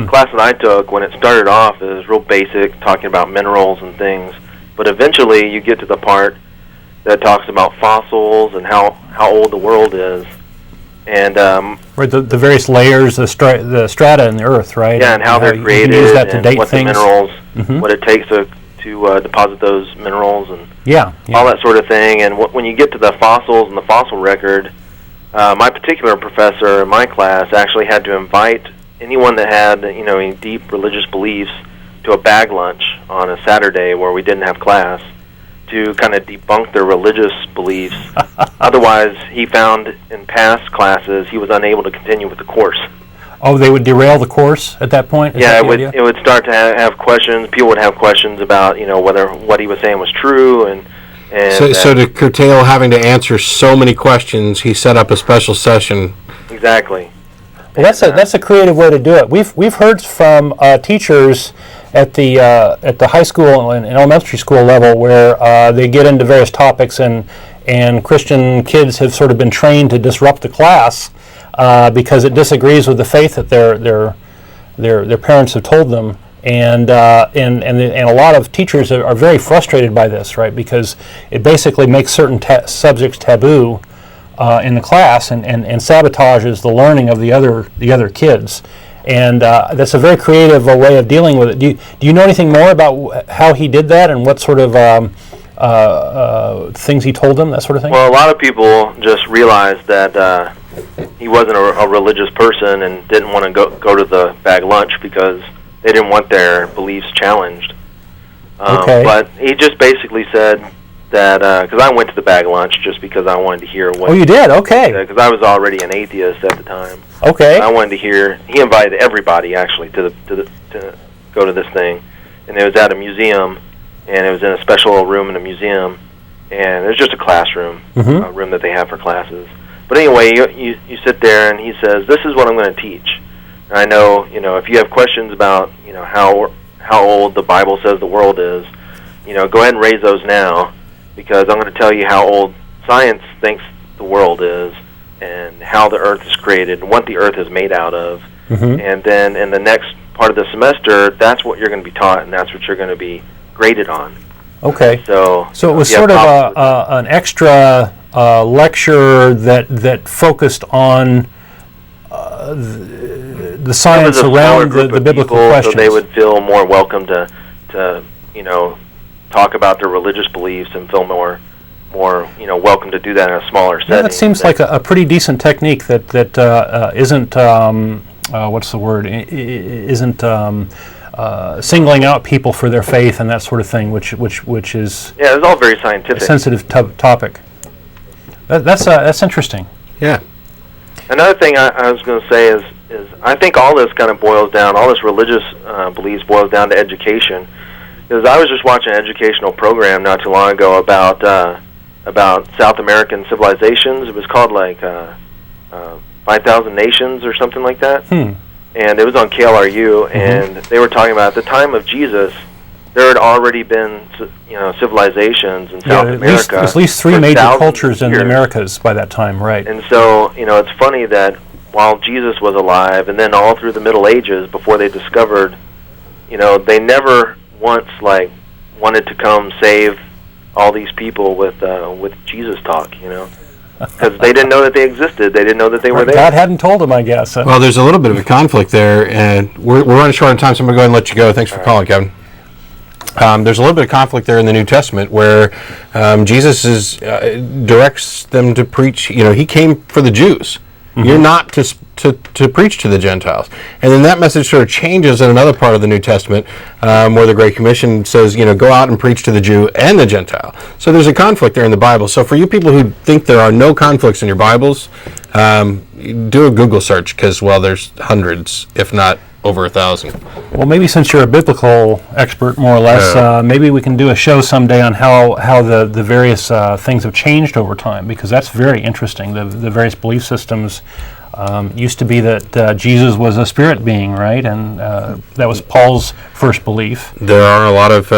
class that I took, when it started off, it was real basic, talking about minerals and things, but eventually you get to the part that talks about fossils and how old the world is. And the various layers, the strata in the earth, right? Yeah, and how they're created, use that to and date what things. the minerals, what it takes to deposit those minerals, and yeah. all that sort of thing. And when you get to the fossils and the fossil record, my particular professor in my class actually had to invite anyone that had any deep religious beliefs to a bag lunch on a Saturday where we didn't have class, to kind of debunk their religious beliefs. Otherwise, he found in past classes he was unable to continue with the course. Oh, they would derail the course at that point? Yeah, it would start to have questions. People would have questions about whether what he was saying was true, and so to curtail having to answer so many questions, he set up a special session. Exactly. Well, that's a creative way to do it. We've heard from teachers at the high school and elementary school level where they get into various topics, and Christian kids have sort of been trained to disrupt the class because it disagrees with the faith that their parents have told them, and a lot of teachers are very frustrated by this, right? Because it basically makes certain subjects taboo in the class and sabotages the learning of the other kids. And that's a very creative way of dealing with it. Do you know anything more about how he did that and what sort of things he told them, that sort of thing? Well, a lot of people just realized that he wasn't a religious person and didn't want to go to the bag lunch because they didn't want their beliefs challenged. Okay. But he just basically said that, because I went to the bag lunch just because I wanted to hear what... Oh, you did? Okay. Because I was already an atheist at the time. Okay. I wanted to hear... He invited everybody, actually, to go to this thing. And it was at a museum, and it was in a special room in a museum. And it was just a classroom, a room that they have for classes. But anyway, you sit there, and he says, this is what I'm going to teach. And I know, if you have questions about, how old the Bible says the world is, go ahead and raise those now, because I'm going to tell you how old science thinks the world is, and how the earth is created, and what the earth is made out of. And then in the next part of the semester, that's what you're going to be taught, and that's what you're going to be graded on. Okay. So it was sort of an extra lecture that focused on the science around the biblical questions. So they would feel more welcome to talk about their religious beliefs and feel more welcome to do that in a smaller setting. Yeah, that seems like a pretty decent technique that isn't what's the word? Isn't singling out people for their faith and that sort of thing, which is it's all very scientific, a sensitive topic. That's interesting. Yeah. Another thing I was going to say is I think all this kind of boils down, all this religious beliefs boils down to education. Because I was just watching an educational program not too long ago about South American civilizations. It was called 5,000 Nations or something like that. And it was on KLRU, and they were talking about at the time of Jesus, there had already been civilizations in South America. At least three major cultures in the Americas by that time, right? And so it's funny that while Jesus was alive, and then all through the Middle Ages, before they discovered, they never once wanted to come save all these people with Jesus talk, because they didn't know that they existed. They didn't know that they were there. God hadn't told them, I guess. Well, there's a little bit of a conflict there, and we're running short on time, so I'm going to go ahead and let you go. Thanks for calling, Kevin. There's a little bit of conflict there in the New Testament where Jesus directs them to preach. He came for the Jews. You're not to preach to the Gentiles. And then that message sort of changes in another part of the New Testament where the Great Commission says, go out and preach to the Jew and the Gentile. So there's a conflict there in the Bible. So for you people who think there are no conflicts in your Bibles, do a Google search because, there's hundreds, if not over 1,000. Well, maybe since you're a biblical expert, more or less, maybe we can do a show someday on how the various things have changed over time, because that's very interesting. The various belief systems used to be that Jesus was a spirit being, right? And that was Paul's first belief. There are a lot of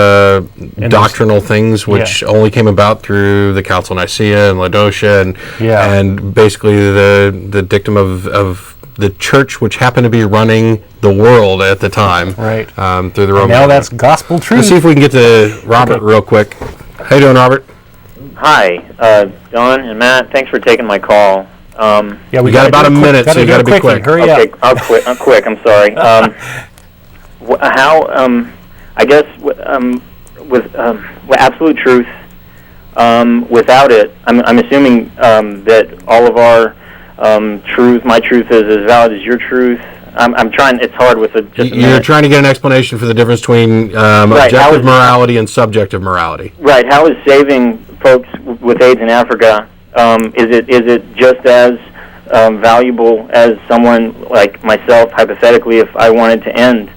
doctrinal things which only came about through the Council of Nicaea and Laodicea, and basically the dictum of the church, which happened to be running the world at the time, right? Through the Roman. Now that's gospel truth. Let's see if we can get to Robert real quick. How you doing, Robert? Hi, Don and Matt. Thanks for taking my call. We got about a minute, so you got to be quick. Hurry up. I'm quick. I'm sorry. I guess with absolute truth, without it, I'm assuming that all of our truth, my truth is as valid as your truth. I'm trying. It's hard with You're trying to get an explanation for the difference between objective morality and subjective morality. Right. How is saving folks with AIDS in Africa? Is it just as valuable as someone like myself, hypothetically, if I wanted to end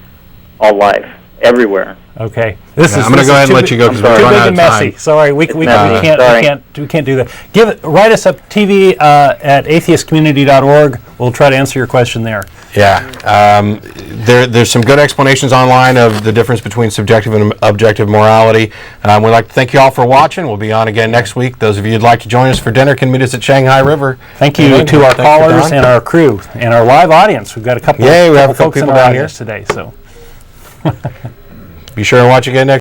all life everywhere? Okay. I'm going to go ahead and let you go because we're running out of time. Sorry, we can't do that. Write us up TV at atheistcommunity.org. We'll try to answer your question there. Yeah. There's some good explanations online of the difference between subjective and objective morality. We'd like to thank you all for watching. We'll be on again next week. Those of you who'd like to join us for dinner can meet us at Shanghai River. Thank you to our callers and our crew and our live audience. We've got a couple of folks in our audience today. So be sure to watch again next